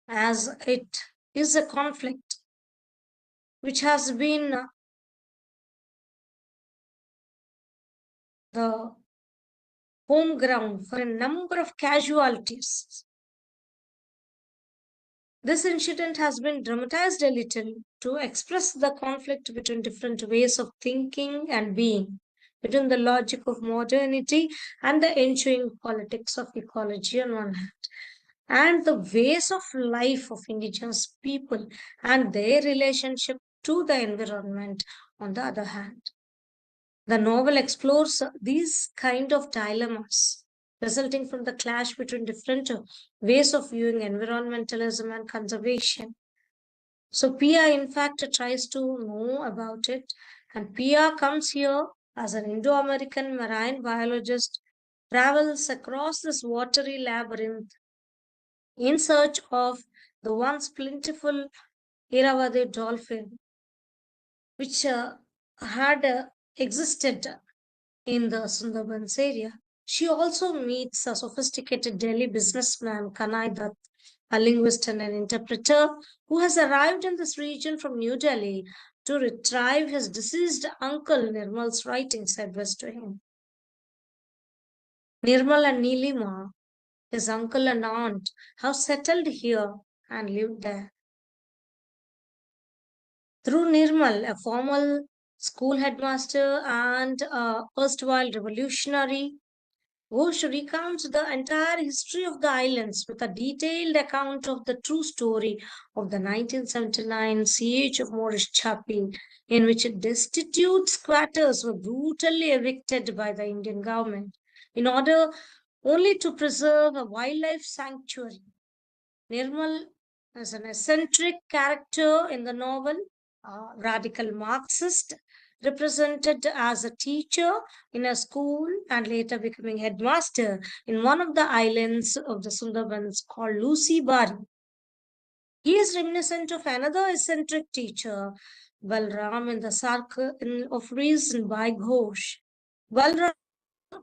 as it is a conflict which has been the home ground for a number of casualties. This incident has been dramatized a little to express the conflict between different ways of thinking and being, between the logic of modernity and the ensuing politics of ecology on one hand, and the ways of life of indigenous people and their relationship to the environment on the other hand. The novel explores these kind of dilemmas resulting from the clash between different ways of viewing environmentalism and conservation. So Pia, in fact, tries to know about it, and Pia comes here as an Indo-American marine biologist, travels across this watery labyrinth in search of the once plentiful Irrawaddy dolphin, which had existed in the Sundarbans area. She also meets a sophisticated Delhi businessman, Kanai Dutt, a linguist and an interpreter, who has arrived in this region from New Delhi to retrieve his deceased uncle Nirmal's writings addressed to him. Nirmal and Nilima, his uncle and aunt, have settled here and lived there. Through Nirmal, a formal school headmaster and a erstwhile revolutionary, Ghosh recounts the entire history of the islands with a detailed account of the true story of the 1979 siege of Maurice Chappie, in which destitute squatters were brutally evicted by the Indian government in order only to preserve a wildlife sanctuary. Nirmal is an eccentric character in the novel, a radical Marxist, represented as a teacher in a school and later becoming headmaster in one of the islands of the Sundarbans called Lucy Bari. He is reminiscent of another eccentric teacher, Balram, in the Circle of Reason by Ghosh. Balram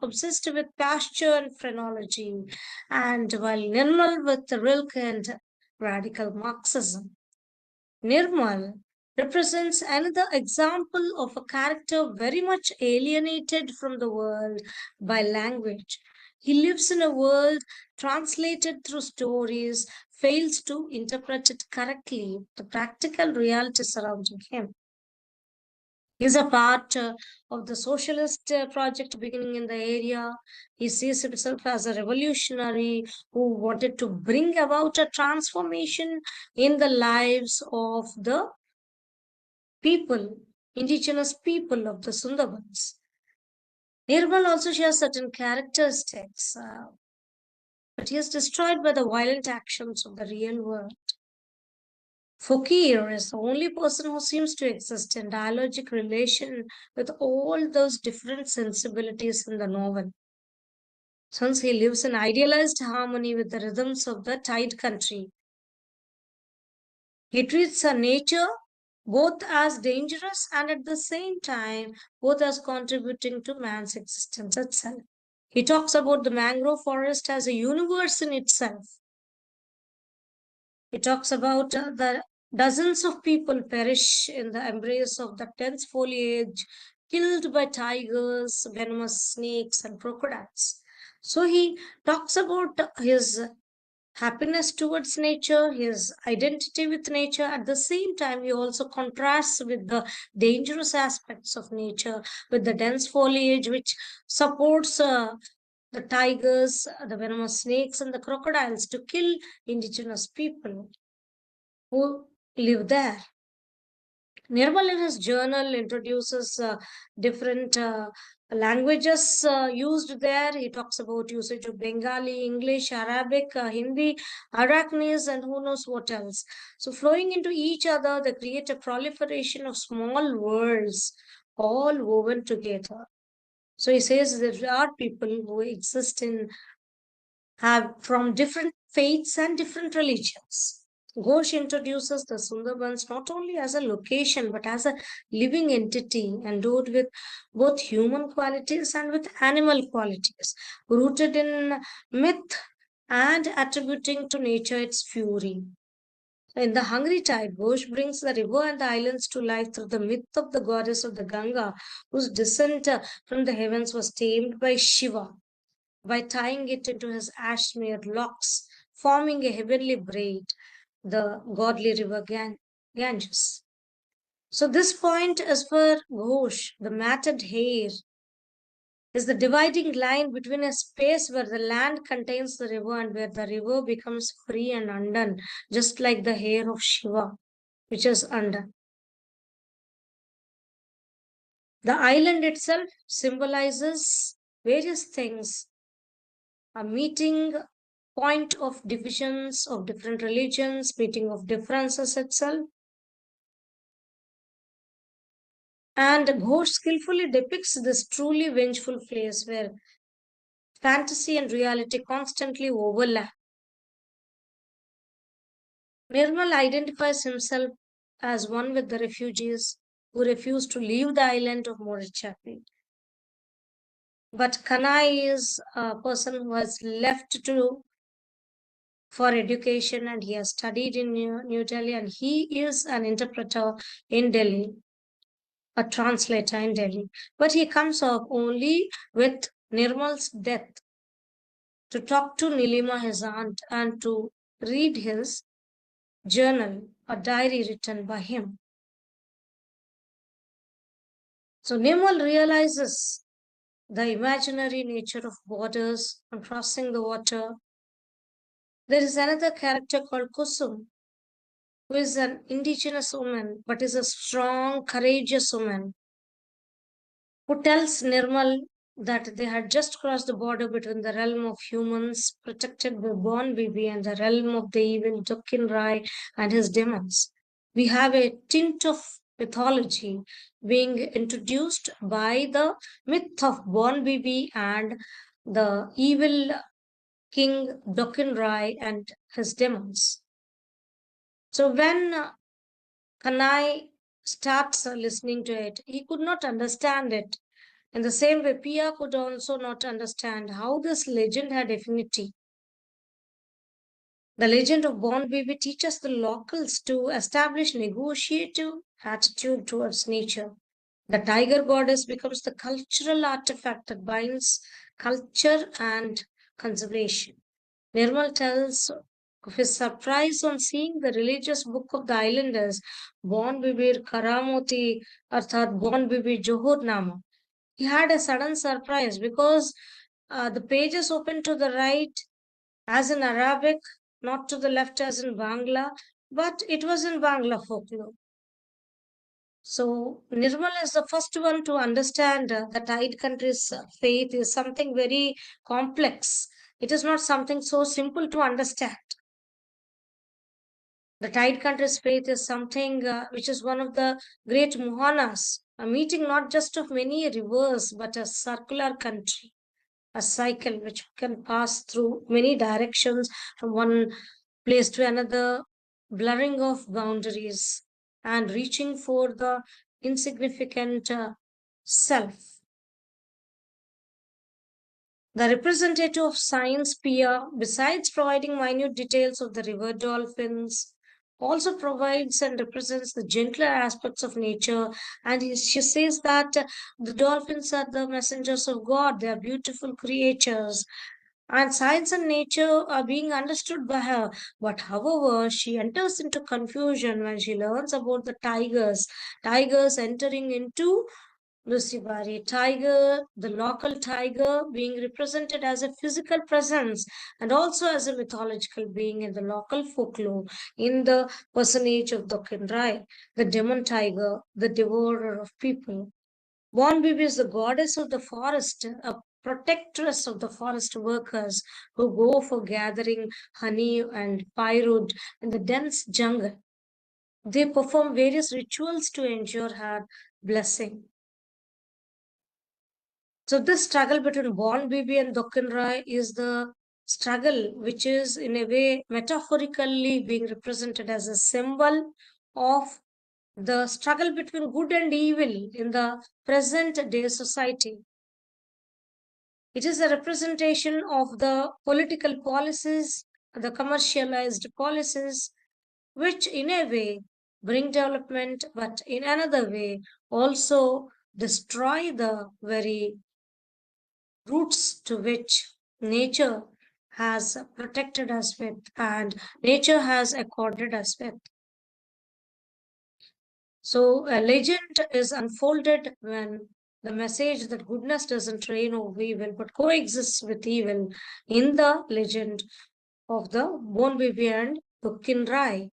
obsessed with pasture and phrenology, and while Nirmal with Rilke and radical Marxism. Nirmal represents another example of a character very much alienated from the world by language. He lives in a world translated through stories, fails to interpret it correctly, the practical reality surrounding him. He is a part of the socialist project beginning in the area. He sees himself as a revolutionary who wanted to bring about a transformation in the lives of the people, indigenous people of the Sundarbans. Nirmal also shares certain characteristics, but he is destroyed by the violent actions of the real world. Fakir is the only person who seems to exist in dialogic relation with all those different sensibilities in the novel. Since he lives in idealized harmony with the rhythms of the tide country, he treats nature both as dangerous and at the same time both as contributing to man's existence itself. He talks about the mangrove forest as a universe in itself. He talks about the dozens of people perish in the embrace of the dense foliage, killed by tigers, venomous snakes, and crocodiles. So he talks about his happiness towards nature, his identity with nature. At the same time, he also contrasts with the dangerous aspects of nature, with the dense foliage, which supports the tigers, the venomous snakes, and the crocodiles to kill indigenous people who live there. Nirmal in his journal introduces different languages used there. He talks about usage of Bengali, English, Arabic, Hindi, Arachnes, and who knows what else. So flowing into each other, they create a proliferation of small worlds all woven together. So he says there are people who exist in have from different faiths and different religions. Ghosh introduces the Sundarbans not only as a location but as a living entity endowed with both human qualities and with animal qualities, rooted in myth and attributing to nature its fury. In the Hungry Tide, Ghosh brings the river and the islands to life through the myth of the goddess of the Ganga, whose descent from the heavens was tamed by Shiva by tying it into his ash smeared locks, forming a heavenly braid, the godly river Ganges. So, this point is for Ghosh, the matted hair, is the dividing line between a space where the land contains the river and where the river becomes free and undone, just like the hair of Shiva, which is undone. The island itself symbolizes various things, a meeting point of divisions of different religions, meeting of differences itself. And Ghosh skillfully depicts this truly vengeful place where fantasy and reality constantly overlap. Nirmal identifies himself as one with the refugees who refuse to leave the island of Morichapi. But Kanai is a person who has left to for education and he has studied in New Delhi and he is an interpreter in Delhi, a translator in Delhi. But he comes up only with Nirmal's death to talk to Nilima, his aunt, and to read his journal, a diary written by him. So Nirmal realizes the imaginary nature of borders and crossing the water. There is another character called Kusum, who is an indigenous woman but is a strong, courageous woman who tells Nirmal that they had just crossed the border between the realm of humans protected by Born Baby and the realm of the evil Dukin Rai and his demons. We have a tint of mythology being introduced by the myth of Born Baby and the evil King Dukin Rai and his demons. So when Kanai starts listening to it, he could not understand it. In the same way, Pia could also not understand how this legend had affinity. The legend of Born Baby teaches the locals to establish negotiative attitude towards nature. The tiger goddess becomes the cultural artifact that binds culture and conservation. Nirmal tells of his surprise on seeing the religious book of the islanders, Bon Bibir Karamoti, Arthat Bon Bibir Johor Nama. He had a sudden surprise because the pages opened to the right as in Arabic, not to the left as in Bangla, but it was in Bangla folklore. So Nirmal is the first one to understand the tide country's faith is something very complex. It is not something so simple to understand. The tide country's faith is something which is one of the great Mohanas, a meeting not just of many rivers, but a circular country, a cycle which can pass through many directions from one place to another, blurring of boundaries and reaching for the insignificant self. The representative of science, Pia, besides providing minute details of the river dolphins, also provides and represents the gentler aspects of nature. And she says that the dolphins are the messengers of God, they are beautiful creatures. And science and nature are being understood by her. But however, she enters into confusion when she learns about the tigers. Tigers entering into Lucibari tiger, the local tiger being represented as a physical presence and also as a mythological being in the local folklore in the personage of Dokin Rai, the demon tiger, the devourer of people. Bon Bibi is the goddess of the forest, a protectress of the forest workers who go for gathering honey and pyroid in the dense jungle. They perform various rituals to ensure her blessing. So this struggle between Bon Bibi and Dokkan Rai is the struggle which is in a way metaphorically being represented as a symbol of the struggle between good and evil in the present day society. It is a representation of the political policies, the commercialized policies, which in a way bring development, but in another way also destroy the very roots to which nature has protected us with and nature has accorded us with. So, a legend is unfolded when the message that goodness doesn't reign over evil but coexists with evil in the legend of the Bon Bibi and Dukkin Rai.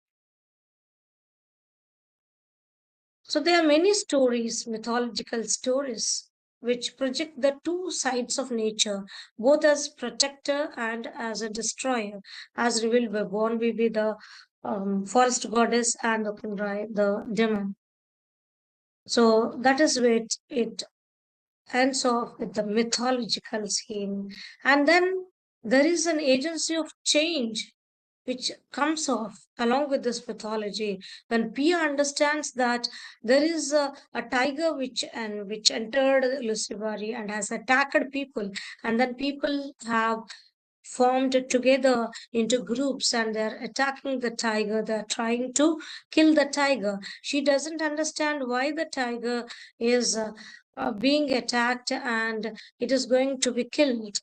So, there are many stories, mythological stories, which project the two sides of nature, both as protector and as a destroyer, as revealed by Bon Bibi, the forest goddess, and Dukkin Rai, the demon. So that is where it ends off with the mythological scene. And then there is an agency of change which comes off along with this mythology when Pia understands that there is a tiger which entered Lucibari and has attacked people, and then people have formed together into groups and they're attacking the tiger, they're trying to kill the tiger. She doesn't understand why the tiger is being attacked and it is going to be killed.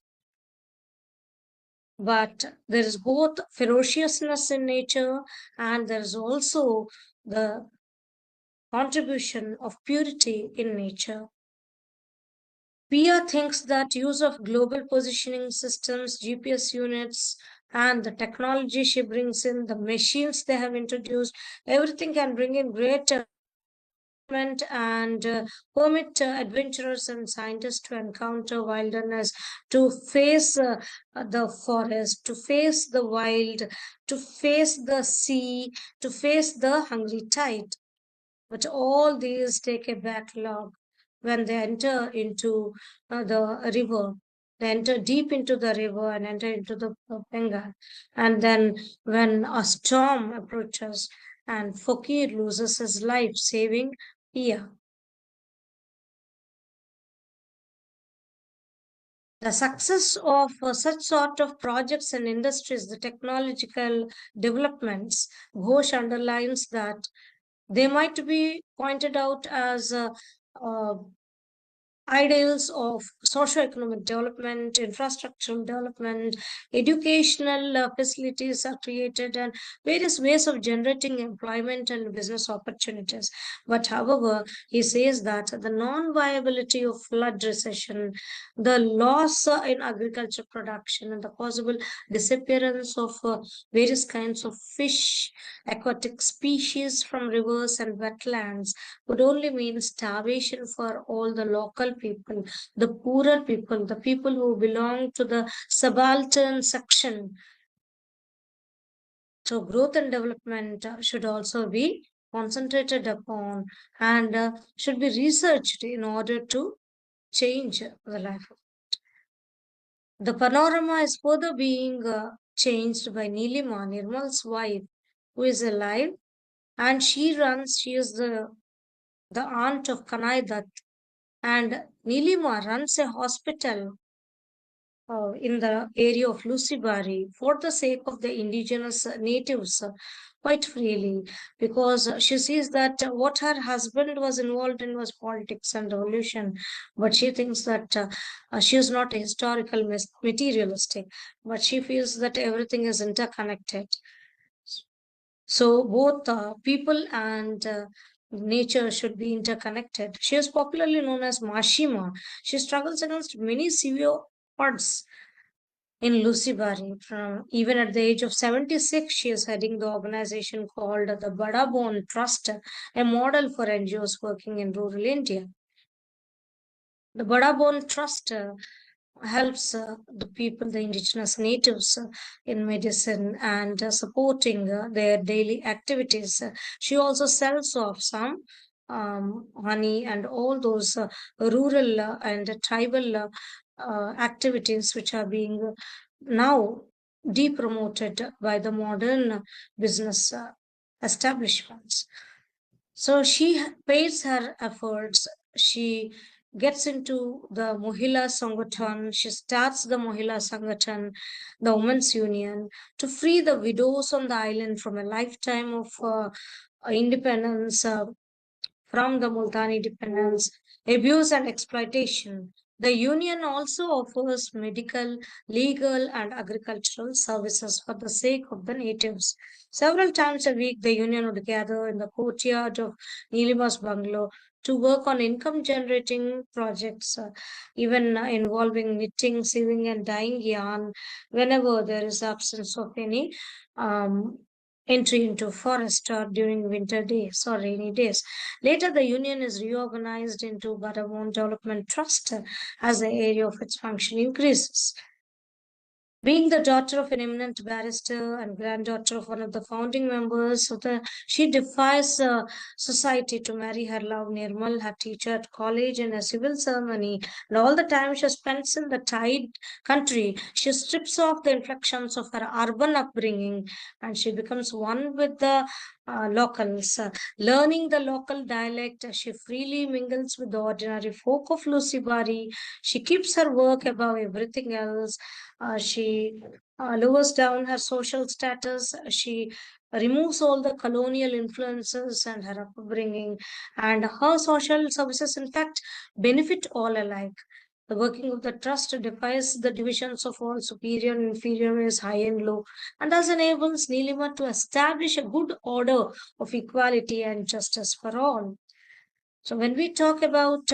But there is both ferociousness in nature and there is also the contribution of purity in nature. Pia thinks that use of global positioning systems, GPS units, and the technology she brings in, the machines they have introduced, everything can bring in great and permit adventurers and scientists to encounter wilderness, to face the forest, to face the wild, to face the sea, to face the hungry tide. But all these take a backlog when they enter into the river. They enter deep into the river and enter into the Bengal. And then when a storm approaches and Fakir loses his life saving Pia. The success of such sort of projects and industries, the technological developments, Ghosh underlines that They might be pointed out as uh, ideals of socio-economic development, infrastructural development, educational facilities are created, and various ways of generating employment and business opportunities. But however, he says that the non-viability of flood recession, the loss in agriculture production, and the possible disappearance of various kinds of fish, aquatic species from rivers and wetlands would only mean starvation for all the local people, the poorer people, the people who belong to the subaltern section. So, growth and development should also be concentrated upon and should be researched in order to change the life. The panorama is further being changed by Nilima, Nirmal's wife, who is alive, and she is the aunt of Kanai Dutt, and Nilima runs a hospital in the area of Lucibari for the sake of the indigenous natives quite freely, because she sees that what her husband was involved in was politics and revolution, but she thinks that she is not a historical materialistic, but she feels that everything is interconnected. So both people and nature should be interconnected. She is popularly known as Mashima. She struggles against many severe odds in Lucibari. From even at the age of 76, she is heading the organization called the Badabon Trust, a model for NGOs working in rural India. The Badabon Trust helps the people, the indigenous natives, in medicine and supporting their daily activities. She also sells off some honey and all those rural and tribal activities which are being now depromoted by the modern business establishments. So she pays her efforts. She gets into the Mohila Sangathan. She starts the Mohila Sangathan, the Women's Union, to free the widows on the island from a lifetime of independence, from the Multani dependence, abuse, and exploitation. The union also offers medical, legal, and agricultural services for the sake of the natives. Several times a week, the union would gather in the courtyard of Nilima's bungalow to work on income generating projects, even involving knitting, sewing, and dyeing yarn whenever there is absence of any um, entry into forest or during winter days or rainy days. Later, the union is reorganized into Badamon Development Trust as the area of its function increases. Being the daughter of an eminent barrister and granddaughter of one of the founding members of she defies society to marry her love Nirmal, her teacher at college, in a civil ceremony. And all the time she spends in the tide country, she strips off the inflections of her urban upbringing and she becomes one with the locals. Learning the local dialect, she freely mingles with the ordinary folk of Lucibari. She keeps her work above everything else. She lowers down her social status. She removes all the colonial influences and her upbringing, and her social services, in fact, benefit all alike. The working of the trust defies the divisions of all superior and inferior race, high and low, and thus enables Nilima to establish a good order of equality and justice for all. So, when we talk about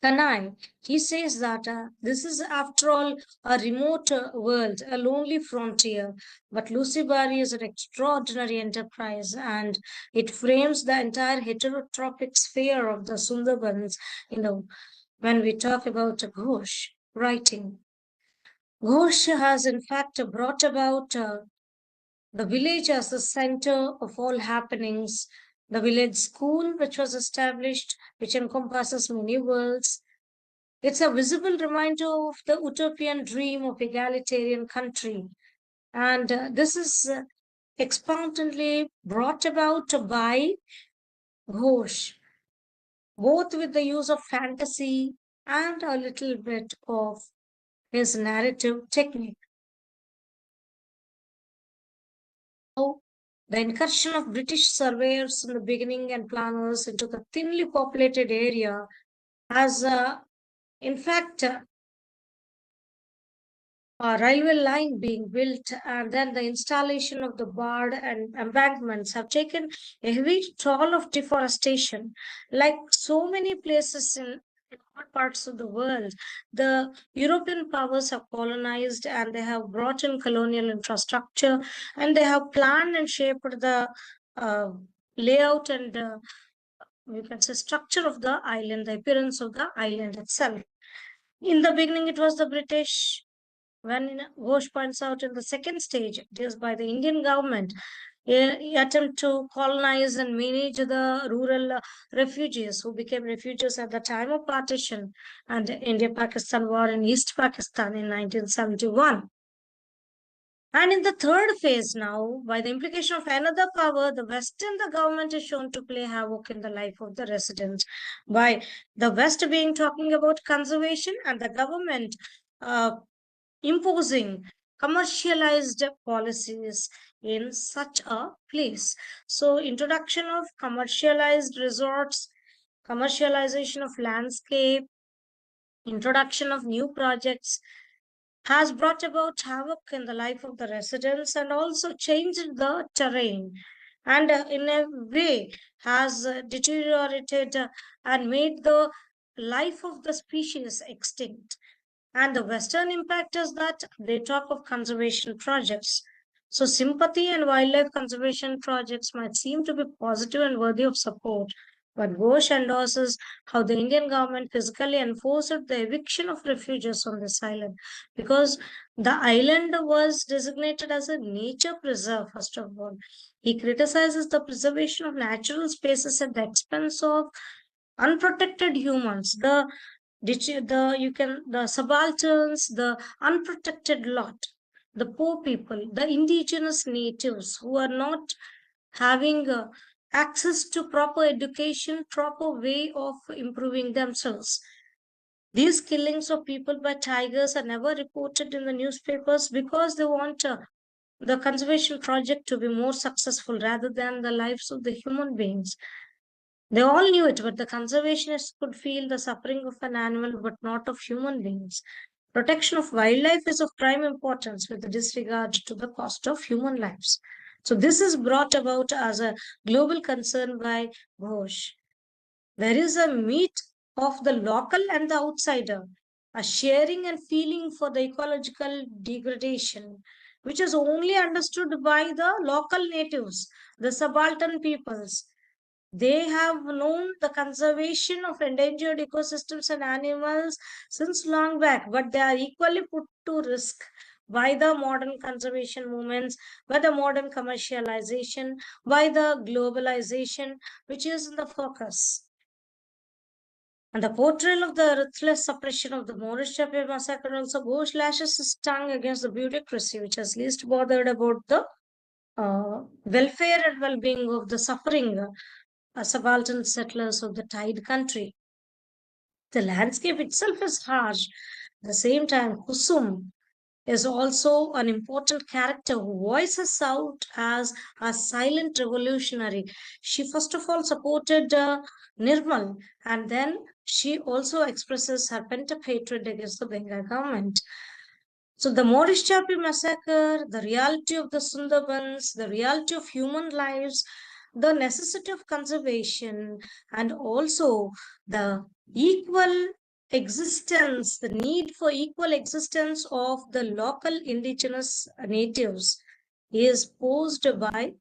Kanai, he says that this is, after all, a remote world, a lonely frontier. But Lucibari is an extraordinary enterprise and it frames the entire heterotropic sphere of the Sundarbans, when we talk about Ghosh writing. Ghosh has, in fact, brought about the village as the center of all happenings. The village school, which was established, which encompasses many worlds, it's a visible reminder of the utopian dream of egalitarian country. And this is expoundedly brought about by Ghosh, both with the use of fantasy and a little bit of his narrative technique. The incursion of British surveyors in the beginning and planners into the thinly populated area has, in fact, a railway line being built, and then the installation of the barred and embankments have taken a heavy toll of deforestation. Like so many places in all parts of the world, the European powers have colonized and they have brought in colonial infrastructure, and they have planned and shaped the uh, layout and we can say structure of the island, the appearance of the island itself. In the beginning, it was the British. When Ghosh points out in the second stage, it is by the Indian government attempt to colonize and manage the rural refugees who became refugees at the time of partition and India-Pakistan war in East Pakistan in 1971. And in the third phase now, by the implication of another power, the West and the government is shown to play havoc in the life of the residents. By the West being talking about conservation and the government uh, imposing commercialized policies in such a place. So, introduction of commercialized resorts, commercialization of landscape, introduction of new projects has brought about havoc in the life of the residents and also changed the terrain and in a way has deteriorated and made the life of the species extinct. And the Western impact is that they talk of conservation projects. So, sympathy and wildlife conservation projects might seem to be positive and worthy of support, but Ghosh endorses how the Indian government physically enforced the eviction of refugees on this island because the island was designated as a nature preserve, first of all. He criticizes the preservation of natural spaces at the expense of unprotected humans, the subalterns, the unprotected lot, the poor people, the indigenous natives who are not having access to proper education, proper way of improving themselves. These killings of people by tigers are never reported in the newspapers because they want the conservation project to be more successful rather than the lives of the human beings. They all knew it, but the conservationists could feel the suffering of an animal but not of human beings. Protection of wildlife is of prime importance with disregard to the cost of human lives. So, this is brought about as a global concern by Ghosh. There is a meet of the local and the outsider, a sharing and feeling for the ecological degradation, which is only understood by the local natives, the subaltern peoples. They have known the conservation of endangered ecosystems and animals since long back, but they are equally put to risk by the modern conservation movements, by the modern commercialization, by the globalization, which is in the focus. And the portrayal of the ruthless suppression of the Moorish Chapel massacre also goes lashes his tongue against the bureaucracy, which has least bothered about the welfare and well-being of the suffering subaltern settlers of the tide country. The landscape itself is harsh. At the same time, Kusum is also an important character who voices out as a silent revolutionary. She first of all supported Nirmal, and then she also expresses her pent-up hatred against the Bengal government. So the Moorish Chapi massacre, the reality of the Sundarbans, the reality of human lives, the necessity of conservation, and also the equal existence, the need for equal existence of the local indigenous natives is posed by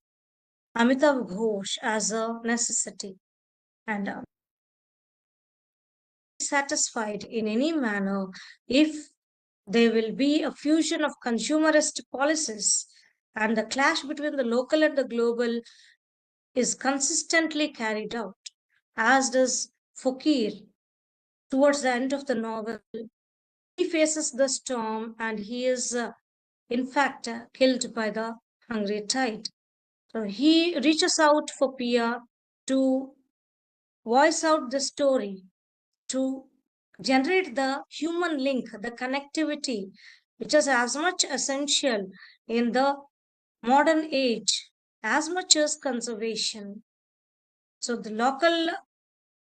Amitav Ghosh as a necessity. And satisfied in any manner if there will be a fusion of consumerist policies and the clash between the local and the global is consistently carried out, as does Fakir towards the end of the novel. He faces the storm and he is, in fact, killed by the hungry tide. So he reaches out for Pia to voice out the story, to generate the human link, the connectivity, which is as much essential in the modern age as much as conservation. So the local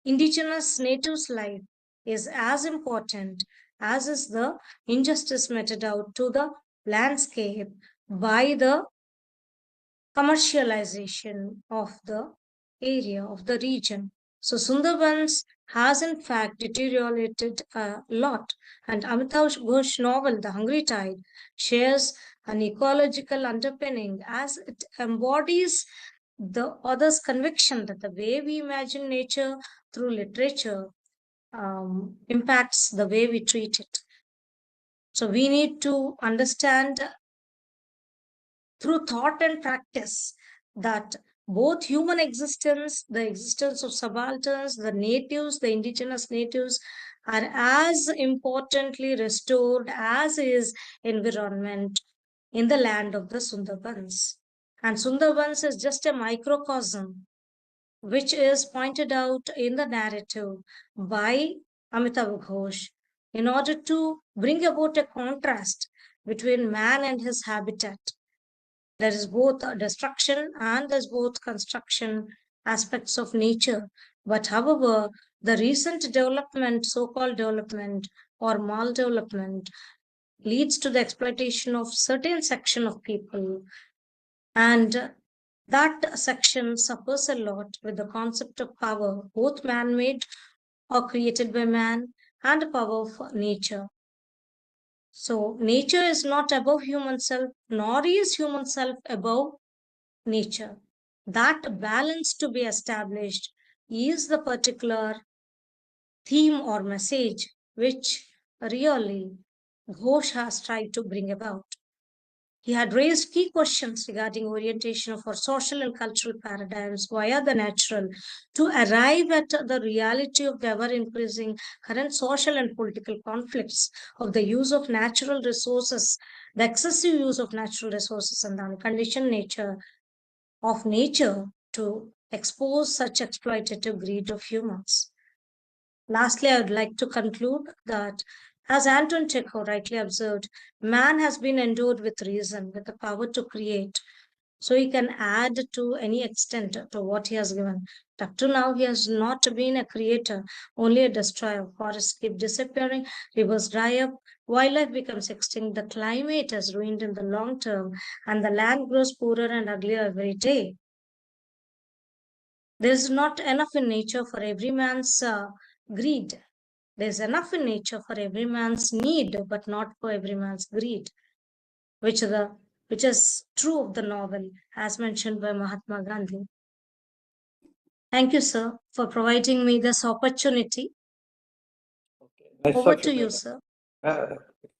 indigenous natives' life is as important as is the injustice meted out to the landscape by the commercialization of the area of the region. So Sundarbans has in fact deteriorated a lot, and Amitav Ghosh novel The Hungry Tide shares an ecological underpinning as it embodies the author's conviction that the way we imagine nature through literature impacts the way we treat it. So we need to understand through thought and practice that both human existence, the existence of subalterns, the natives, the indigenous natives, are as importantly restored as is environment in the land of the Sundarbans. And Sundarbans is just a microcosm which is pointed out in the narrative by Amitav Ghosh in order to bring about a contrast between man and his habitat. There is both a destruction and there's both construction aspects of nature. But however, the recent development, so-called development or maldevelopment, leads to the exploitation of certain section of people, and that section suffers a lot with the concept of power, both man-made or created by man, and power of nature. So nature is not above human self, nor is human self above nature. That balance to be established is the particular theme or message which really Ghosh has tried to bring about. He had raised key questions regarding orientation of our social and cultural paradigms via the natural to arrive at the reality of the ever increasing current social and political conflicts of the use of natural resources, the excessive use of natural resources, and the unconditioned nature of nature to expose such exploitative greed of humans. Lastly, I would like to conclude that, as Anton Chekhov rightly observed, man has been endowed with reason, with the power to create. So he can add to any extent to what he has given. Up to now, he has not been a creator, only a destroyer. Forests keep disappearing, rivers dry up, wildlife becomes extinct, the climate is ruined in the long term, and the land grows poorer and uglier every day. There is not enough in nature for every man's greed. There's enough in nature for every man's need, but not for every man's greed, which is true of the novel, as mentioned by Mahatma Gandhi. Thank you, sir, for providing me this opportunity. Nice Over of to you, madam. sir.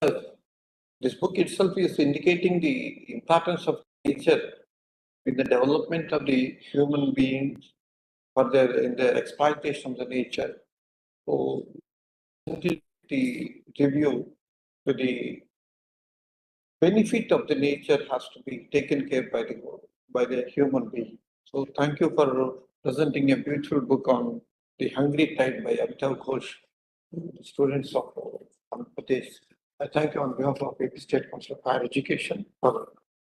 Because this book itself is indicating the importance of nature in the development of the human beings for in their exploitation of the nature. So the review to the benefit of the nature has to be taken care by the human being. So thank you for presenting a beautiful book on The Hungry Tide by Amitav Ghosh, the students of Andhra Pradesh. I thank you on behalf of AP State Council of Higher Education for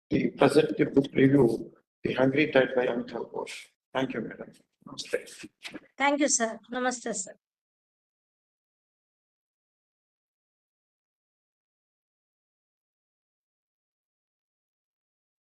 the presenting book review, The Hungry Tide by Amitav Ghosh. Thank you, madam. Namaste. Thank you, sir. Namaste, sir.